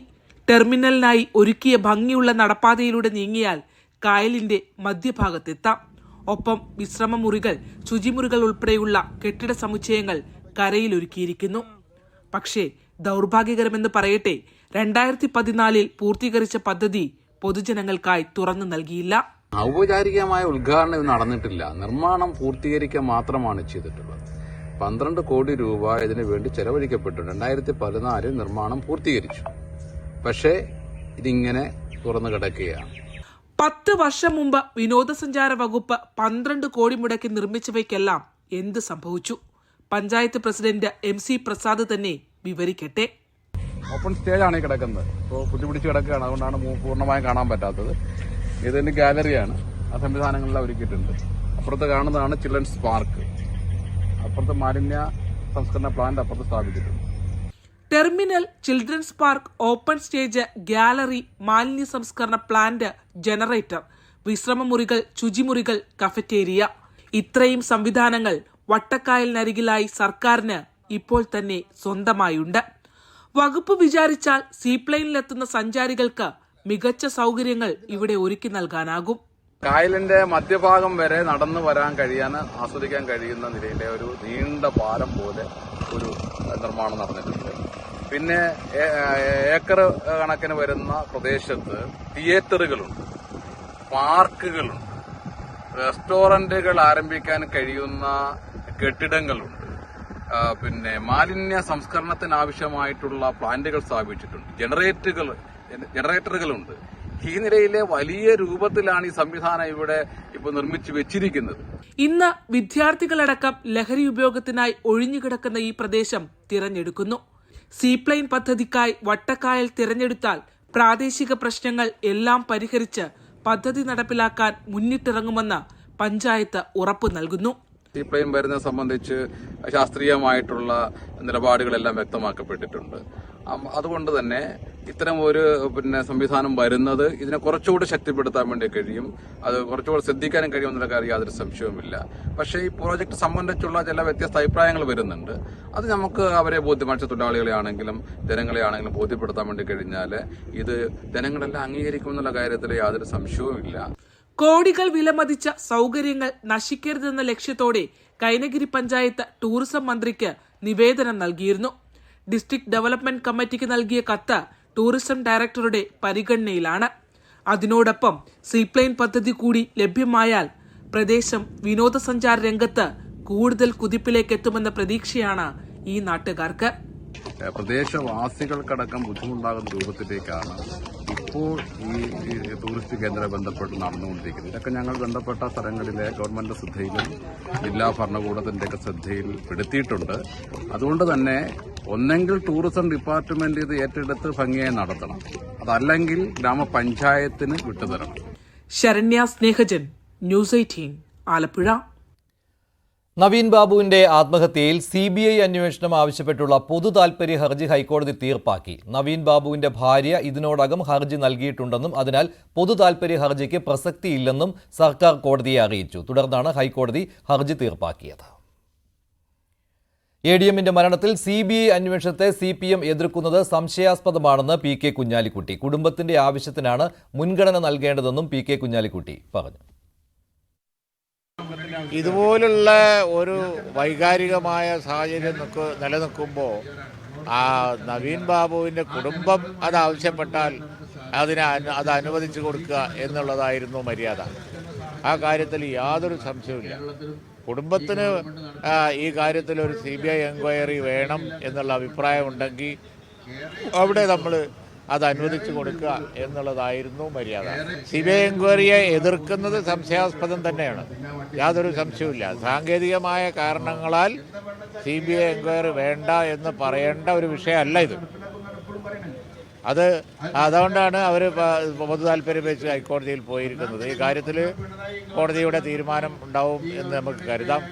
ടെർമിനലിനായി ഒരുക്കിയ ഭംഗിയുള്ള നടപ്പാതയിലൂടെ നീങ്ങിയാൽ കായലിന്റെ മധ്യഭാഗത്തെത്താം. ഒപ്പം വിശ്രമമുറികൾ, ശുചിമുറികൾ ഉൾപ്പെടെയുള്ള കെട്ടിട സമുച്ചയങ്ങൾ കരയിലൊരുക്കിയിരിക്കുന്നു. പക്ഷേ ദൗർഭാഗ്യകരമെന്ന് പറയട്ടെ, 2014 പൂർത്തീകരിച്ച പദ്ധതി പൊതുജനങ്ങൾക്കായി തുറന്നു നൽകിയില്ല. ഔപചാരികമായ ഉദ്ഘാടനം നടന്നിട്ടില്ല. നിർമ്മാണം പൂർത്തീകരിക്കാൻ മാത്രമാണ് ചെയ്തിട്ടുള്ളത്. 12 കോടി രൂപ ഇതിനു വേണ്ടി ചെലവഴിക്കപ്പെട്ടു. 2014 നിർമ്മാണം പൂർത്തീകരിച്ചു. പക്ഷേ ഇതിങ്ങനെ തുറന്നു കിടക്കുകയാണ്. 10 വർഷം മുമ്പ് വിനോദസഞ്ചാര വകുപ്പ് 12 കോടി മുടക്കി നിർമ്മിച്ചവയ്ക്കെല്ലാം എന്ത് സംഭവിച്ചു? പഞ്ചായത്ത് പ്രസിഡന്റ് MC പ്രസാദ് തന്നെ വിവരിക്കട്ടെ. ഓപ്പൺ സ്റ്റേജാണ് ഈ കിടക്കുന്നത്. ഇപ്പോൾ കുത്തിപിടിച്ച് കിടക്കുകയാണ്. അതുകൊണ്ടാണ് പൂർണ്ണമായും കാണാൻ പറ്റാത്തത്. ഇതിന്റെ ഗാലറിയാണ്. ആ സംവിധാനങ്ങളെല്ലാം ഒരുക്കിയിട്ടുണ്ട്. അപ്പുറത്ത് കാണുന്നതാണ് ചിൽഡ്രൻസ് പാർക്ക്. അപ്പുറത്ത് മാലിന്യ സംസ്കരണ പ്ലാന്റ് അപ്പുറത്ത് സ്ഥാപിച്ചിട്ടുണ്ട്. Terminal, children's park, open stage, gallery, മാലിന്യ സംസ്കരണ പ്ലാന്റ്, ജനറേറ്റർ, വിശ്രമമുറികൾ, ശുചിമുറികൾ, കഫറ്റേരിയ, ഇത്രയും സംവിധാനങ്ങൾ വട്ടക്കായലിനരികിലായി സർക്കാരിന് ഇപ്പോൾ തന്നെ സ്വന്തമായുണ്ട്. വകുപ്പ് വിചാരിച്ചാൽ സീപ്ലെയിനിലെത്തുന്ന സഞ്ചാരികൾക്ക് മികച്ച സൗകര്യങ്ങൾ ഇവിടെ ഒരുക്കി നൽകാനാകും. കായലിന്റെ മധ്യഭാഗം വരെ നടന്നു വരാൻ ആസ്വദിക്കാൻ കഴിയുന്ന നിലയിലെ ഒരു നീണ്ട പാലം പോലെ ഒരു നിർമ്മാണം നടന്നിട്ടുണ്ട്. പിന്നെ ഏക്കർ കണക്കിന് വരുന്ന പ്രദേശത്ത് തിയേറ്ററുകളുണ്ട്, പാർക്കുകളുണ്ട്, റെസ്റ്റോറന്റുകൾ ആരംഭിക്കാൻ കഴിയുന്ന കെട്ടിടങ്ങളുണ്ട്. പിന്നെ മാലിന്യ സംസ്കരണത്തിന് ആവശ്യമായിട്ടുള്ള പ്ലാന്റുകൾ സ്ഥാപിച്ചിട്ടുണ്ട്. ജനറേറ്ററുകളുണ്ട്. ഈ നിലയിലെ വലിയ രൂപത്തിലാണ് ഈ സംവിധാനം ഇവിടെ ഇപ്പോൾ നിർമ്മിച്ചു വെച്ചിരിക്കുന്നത്. ഇന്ന് വിദ്യാർത്ഥികളടക്കം ലഹരി ഉപയോഗത്തിനായി ഒഴിഞ്ഞുകിടക്കുന്ന ഈ പ്രദേശം തിരഞ്ഞെടുക്കുന്നു. സീപ്ലെയിൻ പദ്ധതിക്കായി വട്ടക്കായൽ തിരഞ്ഞെടുത്താൽ പ്രാദേശിക പ്രശ്നങ്ങൾ എല്ലാം പരിഹരിച്ച് പദ്ധതി നടപ്പിലാക്കാൻ മുന്നിട്ടിറങ്ങുമെന്ന് പഞ്ചായത്ത് ഉറപ്പു നൽകുന്നു. സീപ്ലെയിൻ വരുന്നത് സംബന്ധിച്ച് ശാസ്ത്രീയമായിട്ടുള്ള നിലപാടുകളെല്ലാം വ്യക്തമാക്കപ്പെട്ടിട്ടുണ്ട്. അതുകൊണ്ട് തന്നെ ഇത്തരം ഒരു സംവിധാനം വരുന്നത് ഇതിനെ കുറച്ചുകൂടി ശക്തിപ്പെടുത്താൻ വേണ്ടി കഴിയും. അത് കുറച്ചുകൂടി ശ്രദ്ധിക്കാനും കഴിയുമെന്നുള്ള കാര്യം യാതൊരു സംശയവുമില്ല. പക്ഷേ ഈ പ്രോജക്ട് സംബന്ധിച്ചുള്ള ചില വ്യത്യസ്ത അഭിപ്രായങ്ങൾ വരുന്നുണ്ട്. അത് നമുക്ക് അവരെ മത്സ്യത്തൊഴിലാളികളെ ആണെങ്കിലും ജനങ്ങളെ ആണെങ്കിലും ബോധ്യപ്പെടുത്താൻ വേണ്ടി കഴിഞ്ഞാൽ ഇത് ജനങ്ങളെല്ലാം അംഗീകരിക്കുമെന്നുള്ള കാര്യത്തിൽ യാതൊരു സംശയവുമില്ല. കോടികൾ വിലമതിച്ച സൗകര്യങ്ങൾ നശിക്കരുതെന്ന ലക്ഷ്യത്തോടെ കൈനഗിരി പഞ്ചായത്ത് ടൂറിസം മന്ത്രിക്ക് നിവേദനം നൽകിയിരുന്നു. ഡിസ്ട്രിക്ട് ഡെവലപ്മെന്റ് കമ്മിറ്റിക്ക് നൽകിയ കത്ത് ടൂറിസം ഡയറക്ടറുടെ പരിഗണനയിലാണ്. അതിനോടൊപ്പം സീപ്ലെയിൻ പദ്ധതി കൂടി ലഭ്യമായാൽ പ്രദേശം വിനോദസഞ്ചാര രംഗത്ത് കൂടുതൽ കുതിപ്പിലേക്ക് എത്തുമെന്ന പ്രതീക്ഷയാണ് ഈ നാട്ടുകാർക്ക്. പ്രദേശവാസികൾക്കടക്കം ബുദ്ധിമുട്ടാകുന്ന രൂപത്തിലേക്കാണ് ഇപ്പോൾ ഈ ടൂറിസ്റ്റ് കേന്ദ്രം ബന്ധപ്പെട്ട് നടന്നുകൊണ്ടിരിക്കുന്നത്. ഇതൊക്കെ ഞങ്ങൾ ബന്ധപ്പെട്ട സ്ഥലങ്ങളിലെ ഗവൺമെന്റ് ശ്രദ്ധയിലും ജില്ലാ ഭരണകൂടത്തിന്റെയൊക്കെ ശ്രദ്ധയിൽ പെടുത്തിയിട്ടുണ്ട്. അതുകൊണ്ട് തന്നെ ഒന്നെങ്കിൽ ടൂറിസം ഡിപ്പാർട്ട്മെന്റ് ഇത് ഏറ്റെടുത്ത് ഭംഗിയായി നടത്തണം, അതല്ലെങ്കിൽ ഗ്രാമപഞ്ചായത്തിന് വിട്ടുതരണം. ശരണ്യ സ്നേഹജൻ, ന്യൂസ് 18, ആലപ്പുഴ. നവീൻ ബാബുവിന്റെ ആത്മഹത്യയിൽ CBI അന്വേഷണം ആവശ്യപ്പെട്ടുള്ള പൊതു താൽപര്യ ഹർജി ഹൈക്കോടതി തീർപ്പാക്കി. നവീൻ ബാബുവിന്റെ ഭാര്യ ഇതിനോടകം ഹർജി നൽകിയിട്ടുണ്ടെന്നും അതിനാൽ പൊതു താൽപര്യ ഹർജിക്ക് പ്രസക്തിയില്ലെന്നും സർക്കാർ കോടതിയെ അറിയിച്ചു. തുടർന്നാണ് ഹൈക്കോടതി ഹർജി തീർപ്പാക്കിയത്. ADMന്റെ മരണത്തിൽ CBI അന്വേഷണത്തെ CPM എതിർക്കുന്നത് സംശയാസ്പദമാണെന്ന് PK കുഞ്ഞാലിക്കുട്ടി. കുടുംബത്തിന്റെ ആവശ്യത്തിനാണ് മുൻഗണന നൽകേണ്ടതെന്നും PK കുഞ്ഞാലിക്കുട്ടി പറഞ്ഞു. ഇതുപോലുള്ള ഒരു വൈകാരികമായ സാഹചര്യം നിലനിൽക്കുമ്പോൾ നവീൻ ബാബുവിൻ്റെ കുടുംബം അത് ആവശ്യപ്പെട്ടാൽ അത് അനുവദിച്ചു കൊടുക്കുക എന്നുള്ളതായിരുന്നു മര്യാദ. ആ കാര്യത്തിൽ യാതൊരു സംശയവുമില്ല. കുടുംബത്തിന് ഈ കാര്യത്തിൽ ഒരു CBI എൻക്വയറി വേണം എന്നുള്ള അഭിപ്രായമുണ്ടെങ്കിൽ അവിടെ നമ്മൾ അത് അനുവദിച്ചു കൊടുക്കുക എന്നുള്ളതായിരുന്നു മര്യാദ. CBI എൻക്വയറിയെ എതിർക്കുന്നത് സംശയാസ്പദം തന്നെയാണ്, യാതൊരു സംശയവുമില്ല. സാങ്കേതികമായ കാരണങ്ങളാൽ CBI എൻക്വയറി വേണ്ട എന്ന് പറയേണ്ട ഒരു വിഷയമല്ല ഇത്. അതുകൊണ്ടാണ് അവർ പൊതു താല്പര്യം വെച്ച് ഹൈക്കോടതിയിൽ പോയിരിക്കുന്നത്. ഈ കാര്യത്തിൽ കോടതിയുടെ തീരുമാനം ഉണ്ടാവും എന്ന് നമുക്ക് കരുതാം.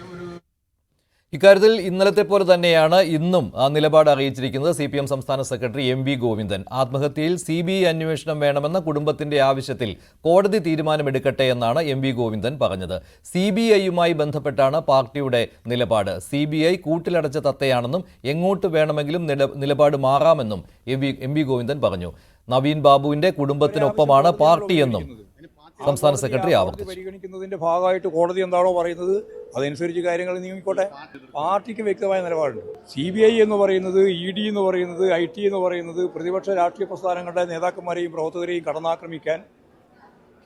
ഇക്കാര്യത്തിൽ ഇന്നലത്തെ പോലെ തന്നെയാണ് ഇന്നും ആ നിലപാട് അറിയിച്ചിരിക്കുന്നത് CPM സംസ്ഥാന സെക്രട്ടറി MV ഗോവിന്ദൻ. ആത്മഹത്യയിൽ CBI അന്വേഷണം വേണമെന്ന കുടുംബത്തിന്റെ ആവശ്യത്തിൽ കോടതി തീരുമാനമെടുക്കട്ടെ എന്നാണ് MV ഗോവിന്ദൻ പറഞ്ഞത്. CBIയുമായി ബന്ധപ്പെട്ടാണ് പാർട്ടിയുടെ നിലപാട്. CBI കൂട്ടിലടച്ച തത്തയാണെന്നും എങ്ങോട്ട് വേണമെങ്കിലും നിലപാട് മാറാമെന്നും MV ഗോവിന്ദൻ പറഞ്ഞു. നവീൻ ബാബുവിന്റെ കുടുംബത്തിനൊപ്പമാണ് പാർട്ടിയെന്നും സംസ്ഥാന സെക്രട്ടറി ആവർത്തിച്ചു. പരിഗണിക്കുന്നതിന്റെ ഭാഗമായിട്ട് കോടതി എന്താണോ പറയുന്നത് അതനുസരിച്ച് കാര്യങ്ങൾ നീങ്ങിക്കോട്ടെ. പാർട്ടിക്ക് വ്യക്തമായ നിലപാടുണ്ട്. CBI എന്ന് പറയുന്നത്, ED എന്ന് പറയുന്നത്, IT എന്ന് പറയുന്നത് പ്രതിപക്ഷ രാഷ്ട്രീയ പ്രസ്ഥാനങ്ങളുടെ നേതാക്കന്മാരെയും പ്രവർത്തകരെയും കടന്നാക്രമിക്കാൻ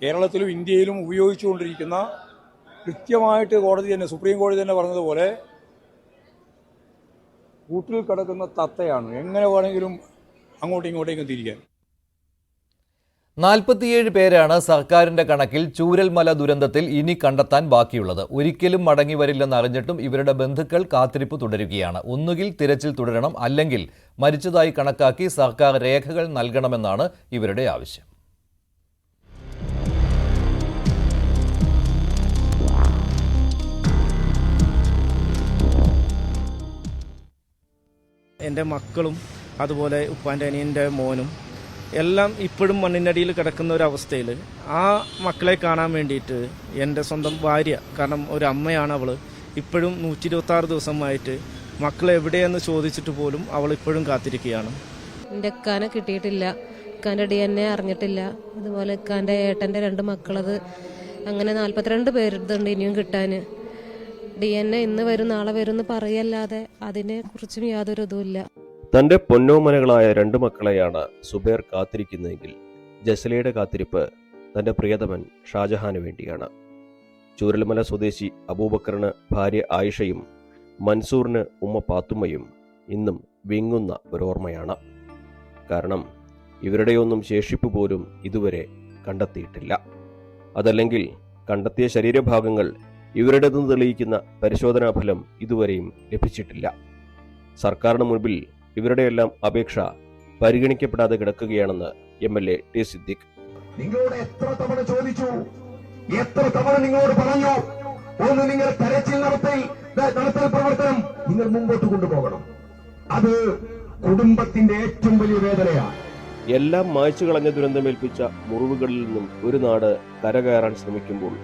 കേരളത്തിലും ഇന്ത്യയിലും ഉപയോഗിച്ചുകൊണ്ടിരിക്കുന്ന, കൃത്യമായിട്ട് കോടതി തന്നെ, സുപ്രീം കോടതി തന്നെ പറഞ്ഞതുപോലെ കൂട്ടിൽ കിടക്കുന്ന തത്തയാണ്. എങ്ങനെ വേണമെങ്കിലും അങ്ങോട്ടും ഇങ്ങോട്ടേക്കും തിരിക്കാൻ. 47 പേരാണ് സർക്കാരിന്റെ കണക്കിൽ ചൂരൽമല ദുരന്തത്തിൽ ഇനി കണ്ടെത്താൻ ബാക്കിയുള്ളത്. ഒരിക്കലും മടങ്ങി വരില്ലെന്ന് അറിഞ്ഞിട്ടും ഇവരുടെ ബന്ധുക്കൾ കാത്തിരിപ്പ് തുടരുകയാണ്. ഒന്നുകിൽ തിരച്ചിൽ തുടരണം, അല്ലെങ്കിൽ മരിച്ചതായി കണക്കാക്കി സർക്കാർ രേഖകൾ നൽകണമെന്നാണ് ഇവരുടെ ആവശ്യം. എൻ്റെ മക്കളും അതുപോലെ ഉപ്പാൻ്റെ അനിയൻ്റെ മോനും എല്ലാം ഇപ്പോഴും മണ്ണിനടിയിൽ കിടക്കുന്ന ഒരു അവസ്ഥയിൽ ആ മക്കളെ കാണാൻ വേണ്ടിയിട്ട് എൻ്റെ സ്വന്തം ഭാര്യ, കാരണം ഒരു അമ്മയാണ് അവൾ, ഇപ്പോഴും 126 ദിവസമായിട്ട് മക്കൾ എവിടെയെന്ന് ചോദിച്ചിട്ട് പോലും അവൾ ഇപ്പോഴും കാത്തിരിക്കുകയാണ്. എൻ്റെ ഇക്കാനെ കിട്ടിയിട്ടില്ല, ഇക്കാൻ്റെ DNA അറിഞ്ഞിട്ടില്ല. അതുപോലെ ഇക്കാൻ്റെ ഏട്ടൻ്റെ 2 മക്കളത് അങ്ങനെ 42 പേരുണ്ട് ഇനിയും കിട്ടാൻ. DNA ഇന്ന് വരും നാളെ വരും എന്ന് പറയല്ലാതെ അതിനെക്കുറിച്ചും യാതൊരു ഇതുമില്ല. തന്റെ പൊന്നോമനകളായ 2 മക്കളെയാണ് സുബൈർ കാത്തിരിക്കുന്നതെങ്കിൽ ജസലയുടെ കാത്തിരിപ്പ് തന്റെ പ്രിയതമൻ ഷാജഹാന് വേണ്ടിയാണ്. ചൂരൽമല സ്വദേശി അബൂബക്കറിന് ഭാര്യ ആയിഷയും മൻസൂറിന് ഉമ്മ പാത്തുമ്മയും ഇന്നും വിങ്ങുന്ന ഒരോർമ്മയാണ്. കാരണം ഇവരുടെയൊന്നും ശേഷിപ്പ് പോലും ഇതുവരെ കണ്ടെത്തിയിട്ടില്ല. അതല്ലെങ്കിൽ കണ്ടെത്തിയ ശരീരഭാഗങ്ങൾ ഇവരുടേതെന്ന് തെളിയിക്കുന്ന പരിശോധനാ ഫലം ഇതുവരെയും ലഭിച്ചിട്ടില്ല. സർക്കാരിന് മുൻപിൽ ഇവരുടെയെല്ലാം അപേക്ഷ പരിഗണിക്കപ്പെടാതെ കിടക്കുകയാണെന്ന് MLA T. സിദ്ദിഖ്. നിങ്ങളോട് എത്ര തവണ ചോദിച്ചു, എത്ര തവണ നിങ്ങളോട് പറഞ്ഞു, ഒന്ന് നിങ്ങൾ തെരച്ചിൽ നടത്തൽ പ്രവർത്തനം നിങ്ങൾ മുമ്പോട്ട് കൊണ്ടുപോകണം. അത് കുടുംബത്തിന്റെ ഏറ്റവും വലിയ വേദനയാണ്. എല്ലാം മായ്ച്ചു കളഞ്ഞ ദുരന്തമേൽപ്പിച്ച മുറിവുകളിൽ നിന്നും ഒരു നാട് കരകയറാൻ ശ്രമിക്കുമ്പോൾ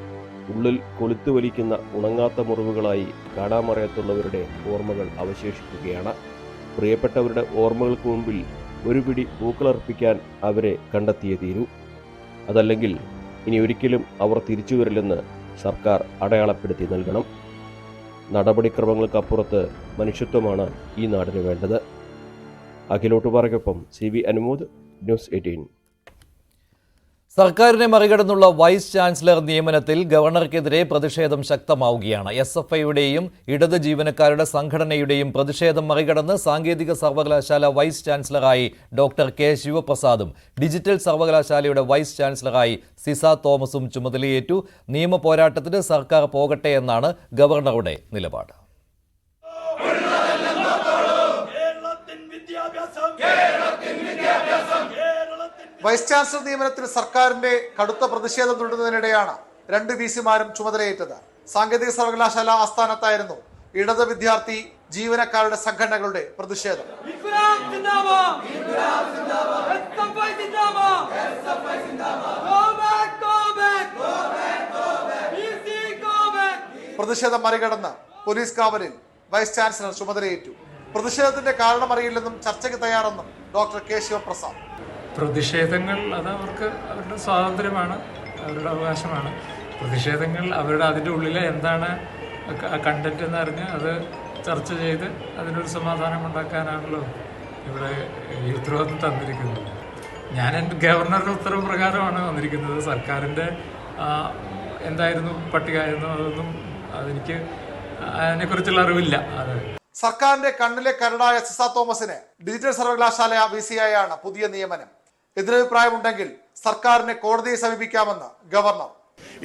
ഉള്ളിൽ കൊളുത്തു വലിക്കുന്ന ഉണങ്ങാത്ത മുറിവുകളായി കാണാമറയത്തുള്ളവരുടെ ഓർമ്മകൾ അവശേഷിക്കുകയാണ്. പ്രിയപ്പെട്ടവരുടെ ഓർമ്മകൾക്ക് മുമ്പിൽ ഒരു പിടി പൂക്കളർപ്പിക്കാൻ അവരെ കണ്ടെത്തിയേ തീരൂ. അതല്ലെങ്കിൽ ഇനി ഒരിക്കലും അവർ തിരിച്ചു വരില്ലെന്ന് സർക്കാർ അടയാളപ്പെടുത്തി നൽകണം. നടപടിക്രമങ്ങൾക്കപ്പുറത്ത് മനുഷ്യത്വമാണ് ഈ നാടിന് വേണ്ടത്. അഖിലോട്ടുപാറയ്ക്കൊപ്പം CV അനുമോദ്, ന്യൂസ് 18. സർക്കാരിനെ മറികടന്നുള്ള വൈസ് ചാൻസലർ നിയമനത്തിൽ ഗവർണർക്കെതിരെ പ്രതിഷേധം ശക്തമാവുകയാണ്. SFIയുടെയും ഇടത് ജീവനക്കാരുടെ സംഘടനയുടെയും പ്രതിഷേധം മറികടന്ന് സാങ്കേതിക സർവകലാശാല വൈസ് ചാൻസലറായി ഡോക്ടർ K. ശിവപ്രസാദും ഡിജിറ്റൽ സർവകലാശാലയുടെ വൈസ് ചാൻസലറായി സിസ തോമസും ചുമതലയേറ്റു. നിയമ പോരാട്ടത്തിന് സർക്കാർ പോകട്ടെ എന്നാണ് ഗവർണറുടെ നിലപാട്. വൈസ് ചാൻസലർ നിയമനത്തിൽ സർക്കാരിന്റെ കടുത്ത പ്രതിഷേധം തുടരുന്നതിനിടെയാണ് 2 VC-മാരും ചുമതലയേറ്റത്. സാങ്കേതിക സർവകലാശാല ആസ്ഥാനത്തായിരുന്നു ഇടത് വിദ്യാർത്ഥി ജീവനക്കാരുടെ സംഘടനകളുടെ പ്രതിഷേധം. പ്രതിഷേധം മറികടന്ന് പോലീസ് കാവലിൽ വൈസ് ചാൻസലർ ചുമതലയേറ്റു. പ്രതിഷേധത്തിന്റെ കാരണം അറിയില്ലെന്നും ചർച്ചയ്ക്ക് തയ്യാറെന്നും ഡോക്ടർ K. ശിവപ്രസാദ്. പ്രതിഷേധങ്ങൾ അത് അവരുടെ സ്വാതന്ത്ര്യമാണ്, അവരുടെ അവകാശമാണ്. പ്രതിഷേധങ്ങൾ അതിൻ്റെ ഉള്ളിൽ എന്താണ് കണ്ടന്റ് എന്നറിഞ്ഞ് അത് ചർച്ച ചെയ്ത് അതിനൊരു സമാധാനം ഉണ്ടാക്കാനാണല്ലോ ഇവിടെ ഈ ഉത്തരവാദിത്വം തന്നിരിക്കുന്നത്. ഞാൻ എൻ്റെ ഗവർണറുടെ ഉത്തരവ് പ്രകാരമാണ് വന്നിരിക്കുന്നത്. സർക്കാരിൻ്റെ എന്തായിരുന്നു പട്ടിക എന്നോ അതൊന്നും അതെനിക്ക് അതിനെക്കുറിച്ചുള്ള അറിവില്ല. അത് സർക്കാരിന്റെ കണ്ണിലെ കരടായ സിസ തോമസിന് ഡിജിറ്റൽ സർവകലാശാല VC-ആയാണ് പുതിയ നിയമനം. എതിരഭിപ്രായമുണ്ടെങ്കിൽ സർക്കാരിനെ കോടതിയെ സമീപിക്കാമെന്ന് governor.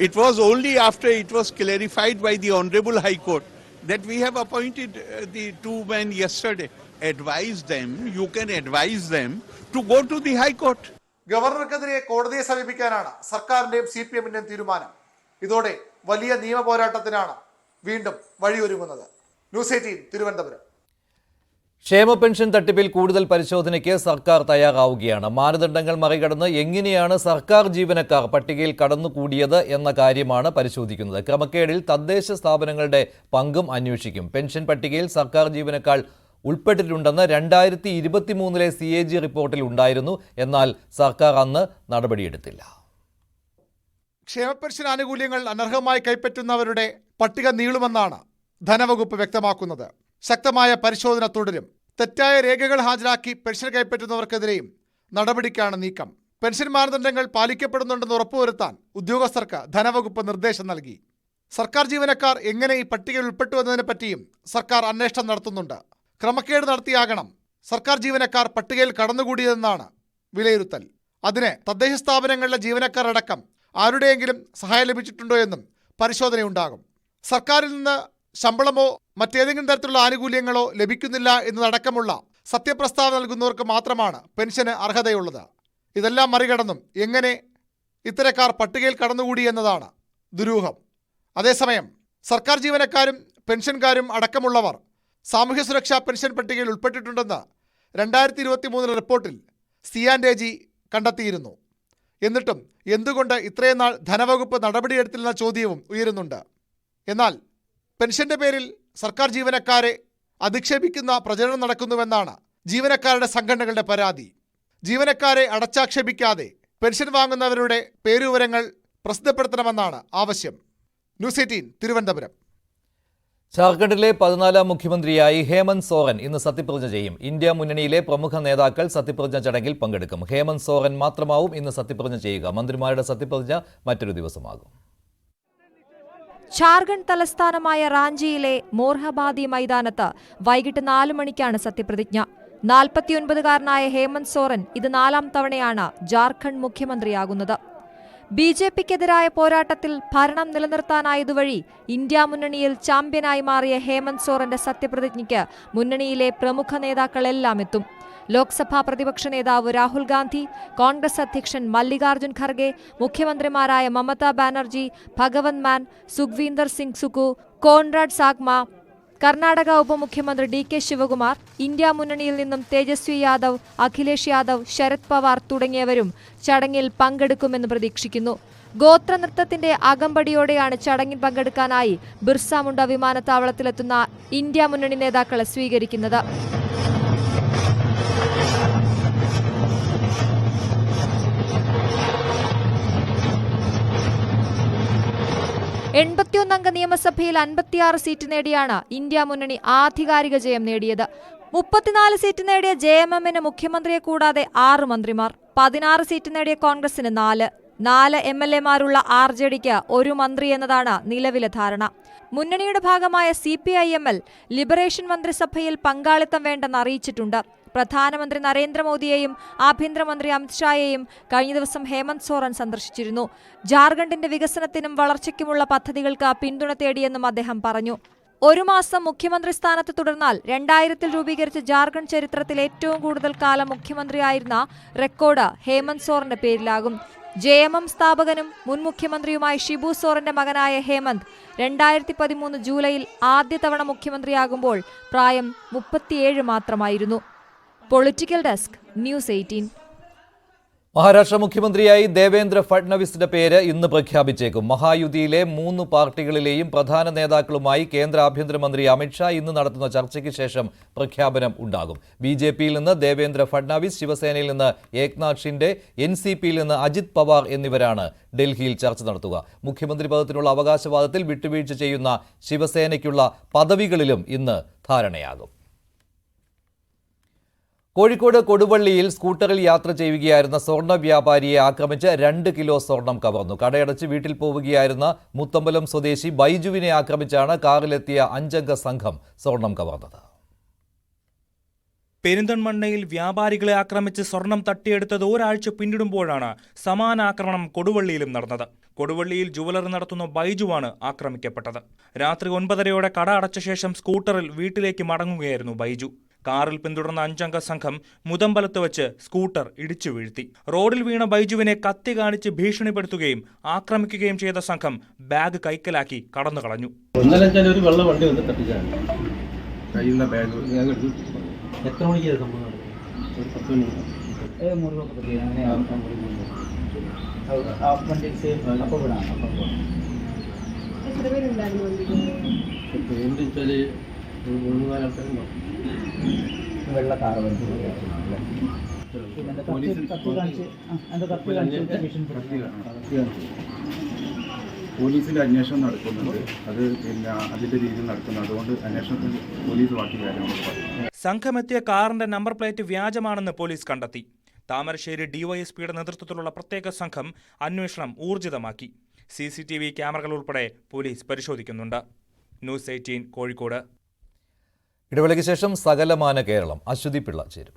It was only after it was clarified by the Honorable High Court that we have appointed the 2 men yesterday. Advise them, you can advise them to go to the High Court. ഗവർണർക്കെതിരെ കോടതിയെ സമീപിക്കാനാണ് സർക്കാരിന്റെയും CPM-ന്റെയും തീരുമാനം. ഇതോടെ വലിയ നിയമ പോരാട്ടത്തിനാണ് വീണ്ടും വഴിയൊരുങ്ങുന്നത്. News 18 Thiruvananthapuram. ക്ഷേമ pension തട്ടിപ്പിൽ കൂടുതൽ പരിശോധനയ്ക്ക് സർക്കാർ തയ്യാറാവുകയാണ്. മാനദണ്ഡങ്ങൾ മറികടന്ന് എങ്ങനെയാണ് സർക്കാർ ജീവനക്കാർ പട്ടികയിൽ കടന്നുകൂടിയത് എന്ന കാര്യമാണ് പരിശോധിക്കുന്നത്. ക്രമക്കേടിൽ തദ്ദേശ സ്ഥാപനങ്ങളുടെ പങ്കും അന്വേഷിക്കും. പെൻഷൻ പട്ടികയിൽ സർക്കാർ ജീവനക്കാർ ഉൾപ്പെട്ടിട്ടുണ്ടെന്ന് 2023 CAG റിപ്പോർട്ടിൽ ഉണ്ടായിരുന്നു. എന്നാൽ സർക്കാർ അന്ന് നടപടിയെടുത്തില്ല. ക്ഷേമ പെൻഷൻ ആനുകൂല്യങ്ങൾ അനർഹമായി കൈപ്പറ്റുന്നവരുടെ പട്ടിക നീളുമെന്നാണ് ധനവകുപ്പ് വ്യക്തമാക്കുന്നത്. ശക്തമായ പരിശോധന തുടരും. തെറ്റായ രേഖകൾ ഹാജരാക്കി പെൻഷൻ കൈപ്പറ്റുന്നവർക്കെതിരെയും നടപടിക്കാണ് നീക്കം. പെൻഷൻ മാനദണ്ഡങ്ങൾ പാലിക്കപ്പെടുന്നുണ്ടെന്ന് ഉറപ്പുവരുത്താൻ ഉദ്യോഗസ്ഥർക്ക് ധനവകുപ്പ് നിർദ്ദേശം നൽകി. സർക്കാർ ജീവനക്കാർ എങ്ങനെ ഈ പട്ടികയിൽ ഉൾപ്പെട്ടു എന്നതിനെ പറ്റിയും സർക്കാർ അന്വേഷണം നടത്തുന്നുണ്ട്. ക്രമക്കേട് നടത്തിയാകണം സർക്കാർ ജീവനക്കാർ പട്ടികയിൽ കടന്നുകൂടിയതെന്നാണ് വിലയിരുത്തൽ. അതിന് തദ്ദേശ സ്ഥാപനങ്ങളിലെ ജീവനക്കാർ അടക്കം ആരുടെയെങ്കിലും സഹായം ലഭിച്ചിട്ടുണ്ടോ എന്നും പരിശോധനയുണ്ടാകും. സർക്കാരിൽ നിന്ന് ശമ്പളമോ മറ്റേതെങ്കിലും തരത്തിലുള്ള ആനുകൂല്യങ്ങളോ ലഭിക്കുന്നില്ല എന്നതടക്കമുള്ള സത്യപ്രസ്താവന നൽകുന്നവർക്ക് മാത്രമാണ് പെൻഷന് അർഹതയുള്ളത്. ഇതെല്ലാം മറികടന്നും എങ്ങനെ ഇത്തരക്കാർ പട്ടികയിൽ കടന്നുകൂടി എന്നതാണ് ദുരൂഹം. അതേസമയം സർക്കാർ ജീവനക്കാരും പെൻഷൻകാരും അടക്കമുള്ളവർ സാമൂഹ്യ സുരക്ഷാ പെൻഷൻ പട്ടികയിൽ ഉൾപ്പെട്ടിട്ടുണ്ടെന്ന് 2023 റിപ്പോർട്ടിൽ CAG കണ്ടെത്തിയിരുന്നു. എന്നിട്ടും എന്തുകൊണ്ട് ഇത്രയും നാൾ ധനവകുപ്പ് നടപടിയെടുത്തില്ലെന്ന ചോദ്യവും ഉയരുന്നുണ്ട്. എന്നാൽ പെൻഷന്റെ പേരിൽ സർക്കാർ ജീവനക്കാരെ അധിക്ഷേപിക്കുന്ന പ്രചരണം നടക്കുന്നുവെന്നാണ് ജീവനക്കാരുടെ സംഘടനകളുടെ പരാതി. ജീവനക്കാരെ അടച്ചാക്ഷേപിക്കാതെ പെൻഷൻ വാങ്ങുന്നവരുടെ പേരുവിവരങ്ങൾ പ്രസിദ്ധപ്പെടുത്തണമെന്നാണ് ആവശ്യം. ന്യൂസ് 18 തിരുവനന്തപുരം. ജാർഖണ്ഡിലെ 14ാം മുഖ്യമന്ത്രിയായി ഹേമന്ത് സോറൻ ഇന്ന് സത്യപ്രതിജ്ഞ ചെയ്യും. ഇന്ത്യ മുന്നണിയിലെ പ്രമുഖ നേതാക്കൾ സത്യപ്രതിജ്ഞ ചടങ്ങിൽ പങ്കെടുക്കും. ഹേമന്ത് സോറൻ മാത്രമാവും ഇന്ന് സത്യപ്രതിജ്ഞ ചെയ്യുക. മന്ത്രിമാരുടെ സത്യപ്രതിജ്ഞ മറ്റൊരു ദിവസമാകും. ജാർഖണ്ഡ് തലസ്ഥാനമായ റാഞ്ചിയിലെ മോർഹബാദി മൈതാനത്ത് വൈകിട്ട് 4 മണിക്കാണ് സത്യപ്രതിജ്ഞ. 49-കാരനായ ഹേമന്ത് സോറൻ ഇത് 4ാം തവണയാണ് ജാർഖണ്ഡ് മുഖ്യമന്ത്രിയാകുന്നത്. BJPക്കെതിരായ പോരാട്ടത്തിൽ ഭരണം നിലനിർത്താനായതുവഴി ഇന്ത്യ മുന്നണിയിൽ ചാമ്പ്യനായി മാറിയ ഹേമന്ത് സോറന്റെ സത്യപ്രതിജ്ഞയ്ക്ക് മുന്നണിയിലെ പ്രമുഖ നേതാക്കളെല്ലാം എത്തും. ലോക്സഭാ പ്രതിപക്ഷ നേതാവ് രാഹുൽ ഗാന്ധി, കോൺഗ്രസ് അധ്യക്ഷൻ മല്ലികാർജുൻ ഖർഗെ, മുഖ്യമന്ത്രിമാരായ മമതാ ബാനർജി, ഭഗവന്ത് മാൻ, സുഖ്വീന്ദർ സിംഗ് സുഖു, കോൺറാഡ് സാഗ്മ, കർണാടക ഉപമുഖ്യമന്ത്രി DK ശിവകുമാർ, ഇന്ത്യ മുന്നണിയിൽ നിന്നും തേജസ്വി യാദവ്, അഖിലേഷ് യാദവ്, ശരത് പവാർ തുടങ്ങിയവരും ചടങ്ങിൽ പങ്കെടുക്കുമെന്ന് പ്രതീക്ഷിക്കുന്നു. ഗോത്രനൃത്തത്തിന്റെ അകമ്പടിയോടെയാണ് ചടങ്ങിൽ പങ്കെടുക്കാനായി ബിർസ മുണ്ട വിമാനത്താവളത്തിലെത്തുന്ന ഇന്ത്യ മുന്നണി നേതാക്കളെ സ്വീകരിക്കുന്നത്. 81 അംഗ നിയമസഭയിൽ 56 സീറ്റ് നേടിയാണ് ഇന്ത്യ മുന്നണി ആധികാരിക ജയം നേടിയത്. 34 സീറ്റ് നേടിയ JMMന് മുഖ്യമന്ത്രിയെ കൂടാതെ 6 മന്ത്രിമാർ, 16 സീറ്റ് നേടിയ കോൺഗ്രസിന് 4 MLA-മാരുള്ള RJDക്ക് 1 മന്ത്രി എന്നതാണ് നിലവിലെ ധാരണ. മുന്നണിയുടെ ഭാഗമായ CPIML ലിബറേഷൻ മന്ത്രിസഭയിൽ പങ്കാളിത്തം വേണ്ടെന്ന് അറിയിച്ചിട്ടുണ്ട്. പ്രധാനമന്ത്രി നരേന്ദ്രമോദിയെയും ആഭ്യന്തരമന്ത്രി അമിത്ഷായെയും കഴിഞ്ഞ ദിവസം ഹേമന്ത് സോറൻ സന്ദർശിച്ചിരുന്നു. ജാർഖണ്ഡിന്റെ വികസനത്തിനും വളർച്ചയ്ക്കുമുള്ള പദ്ധതികൾക്ക് പിന്തുണ തേടിയെന്നും അദ്ദേഹം പറഞ്ഞു. 1 മാസം മുഖ്യമന്ത്രി സ്ഥാനത്ത് തുടർന്നാൽ 2000-ൽ രൂപീകരിച്ച ജാർഖണ്ഡ് ചരിത്രത്തിൽ ഏറ്റവും കൂടുതൽ കാലം മുഖ്യമന്ത്രിയായിരുന്ന റെക്കോർഡ് ഹേമന്ത് സോറന്റെ പേരിലാകും. JMM സ്ഥാപകനും മുൻ മുഖ്യമന്ത്രിയുമായ ഷിബു സോറന്റെ മകനായ ഹേമന്ത് 2013 ജൂലൈയിൽ ആദ്യ തവണ മുഖ്യമന്ത്രിയാകുമ്പോൾ പ്രായം 37 മാത്രമായിരുന്നു. Political desk, news 18. മഹാരാഷ്ട്ര മുഖ്യമന്ത്രിയായി ദേവേന്ദ്ര ഫഡ്നവിസിന്റെ പേര് ഇന്ന് പ്രഖ്യാപിച്ചേക്കും. മഹായുതിയിലെ 3 പാർട്ടികളിലെയും പ്രധാന നേതാക്കളുമായി കേന്ദ്ര ആഭ്യന്തരമന്ത്രി അമിത്ഷാ ഇന്ന് നടത്തുന്ന ചർച്ചയ്ക്ക് ശേഷം പ്രഖ്യാപനം ഉണ്ടാകും. BJPയിൽ നിന്ന് ദേവേന്ദ്ര ഫഡ്നവിസ്, ശിവസേനയിൽ നിന്ന് ഏക്നാഥ് ഷിൻഡെ, NCPയിൽ നിന്ന് അജിത് പവാർ എന്നിവരാണ് ഡൽഹിയിൽ ചർച്ച നടത്തുക. മുഖ്യമന്ത്രി പദത്തിനുള്ള അവകാശവാദത്തിൽ വിട്ടുവീഴ്ച ചെയ്യുന്ന ശിവസേനയ്ക്കുള്ള പദവികളിലും ഇന്ന് ധാരണയാകും. കോഴിക്കോട് കൊടുവള്ളിയിൽ സ്കൂട്ടറിൽ യാത്ര ചെയ്യുകയായിരുന്ന സ്വർണ്ണ വ്യാപാരിയെ ആക്രമിച്ച് 2 കിലോ സ്വർണം കവർന്നു. കടയടച്ച് വീട്ടിൽ പോവുകയായിരുന്ന മുത്തമ്പലം സ്വദേശി ബൈജുവിനെ ആക്രമിച്ചാണ് കാറിലെത്തിയ 5-അംഗ സംഘം സ്വർണം കവർന്നത്. പെരിന്തൽമണ്ണയിൽ വ്യാപാരികളെ ആക്രമിച്ച് സ്വർണം തട്ടിയെടുത്തത് ഒരാഴ്ച പിന്നിടുമ്പോഴാണ് സമാന ആക്രമണം കൊടുവള്ളിയിലും നടന്നത്. കൊടുവള്ളിയിൽ ജുവലറി നടത്തുന്ന ബൈജുവാണ് ആക്രമിക്കപ്പെട്ടത്. രാത്രി 9:30 കട അടച്ച ശേഷം സ്കൂട്ടറിൽ വീട്ടിലേക്ക് മടങ്ങുകയായിരുന്നു ബൈജു. കാറിൽ പിന്തുടർന്ന 5-അംഗ സംഘം മുതമ്പലത്ത് വെച്ച് സ്കൂട്ടർ ഇടിച്ചു വീഴ്ത്തി. റോഡിൽ വീണ ബൈജുവിനെ കത്തി കാണിച്ച് ഭീഷണിപ്പെടുത്തുകയും ആക്രമിക്കുകയും ചെയ്ത സംഘം ബാഗ് കൈക്കലാക്കി കടന്നുകളഞ്ഞു. ഒരു വെള്ള വണ്ടി വന്ന് തട്ടിച്ചാണ് കയ്യിലുള്ള ബാഗ് എടുത്തു. എത്ര മണിക്ക് സംഭവം? ഒരു 10 മണി. പേരെന്താ 3-4 ആൾക്കാരുണ്ടാവും. വെള്ള കാറ് പോലീസിന്റെ അന്വേഷണം നടക്കുന്നുണ്ട്. അത് അതിന്റെ രീതിയിൽ നടക്കുന്നു. അതുകൊണ്ട് അന്വേഷണത്തിൽ പോലീസ് ബാക്കി കാര്യങ്ങൾ പറയും. സംഘമെത്തിയ കാറിന്റെ നമ്പർ പ്ലേറ്റ് വ്യാജമാണെന്ന് പോലീസ് കണ്ടെത്തി. താമരശ്ശേരി DYSPയുടെ നേതൃത്വത്തിലുള്ള പ്രത്യേക സംഘം അന്വേഷണം ഊർജിതമാക്കി. CCTV ക്യാമറകൾ ഉൾപ്പെടെ പോലീസ് പരിശോധിക്കുന്നുണ്ട്. ന്യൂസ് 18 കോഴിക്കോട്. ഇടവേളയ്ക്ക് ശേഷം സകലമാന കേരളം. അശ്വതി പിള്ള ചേരും.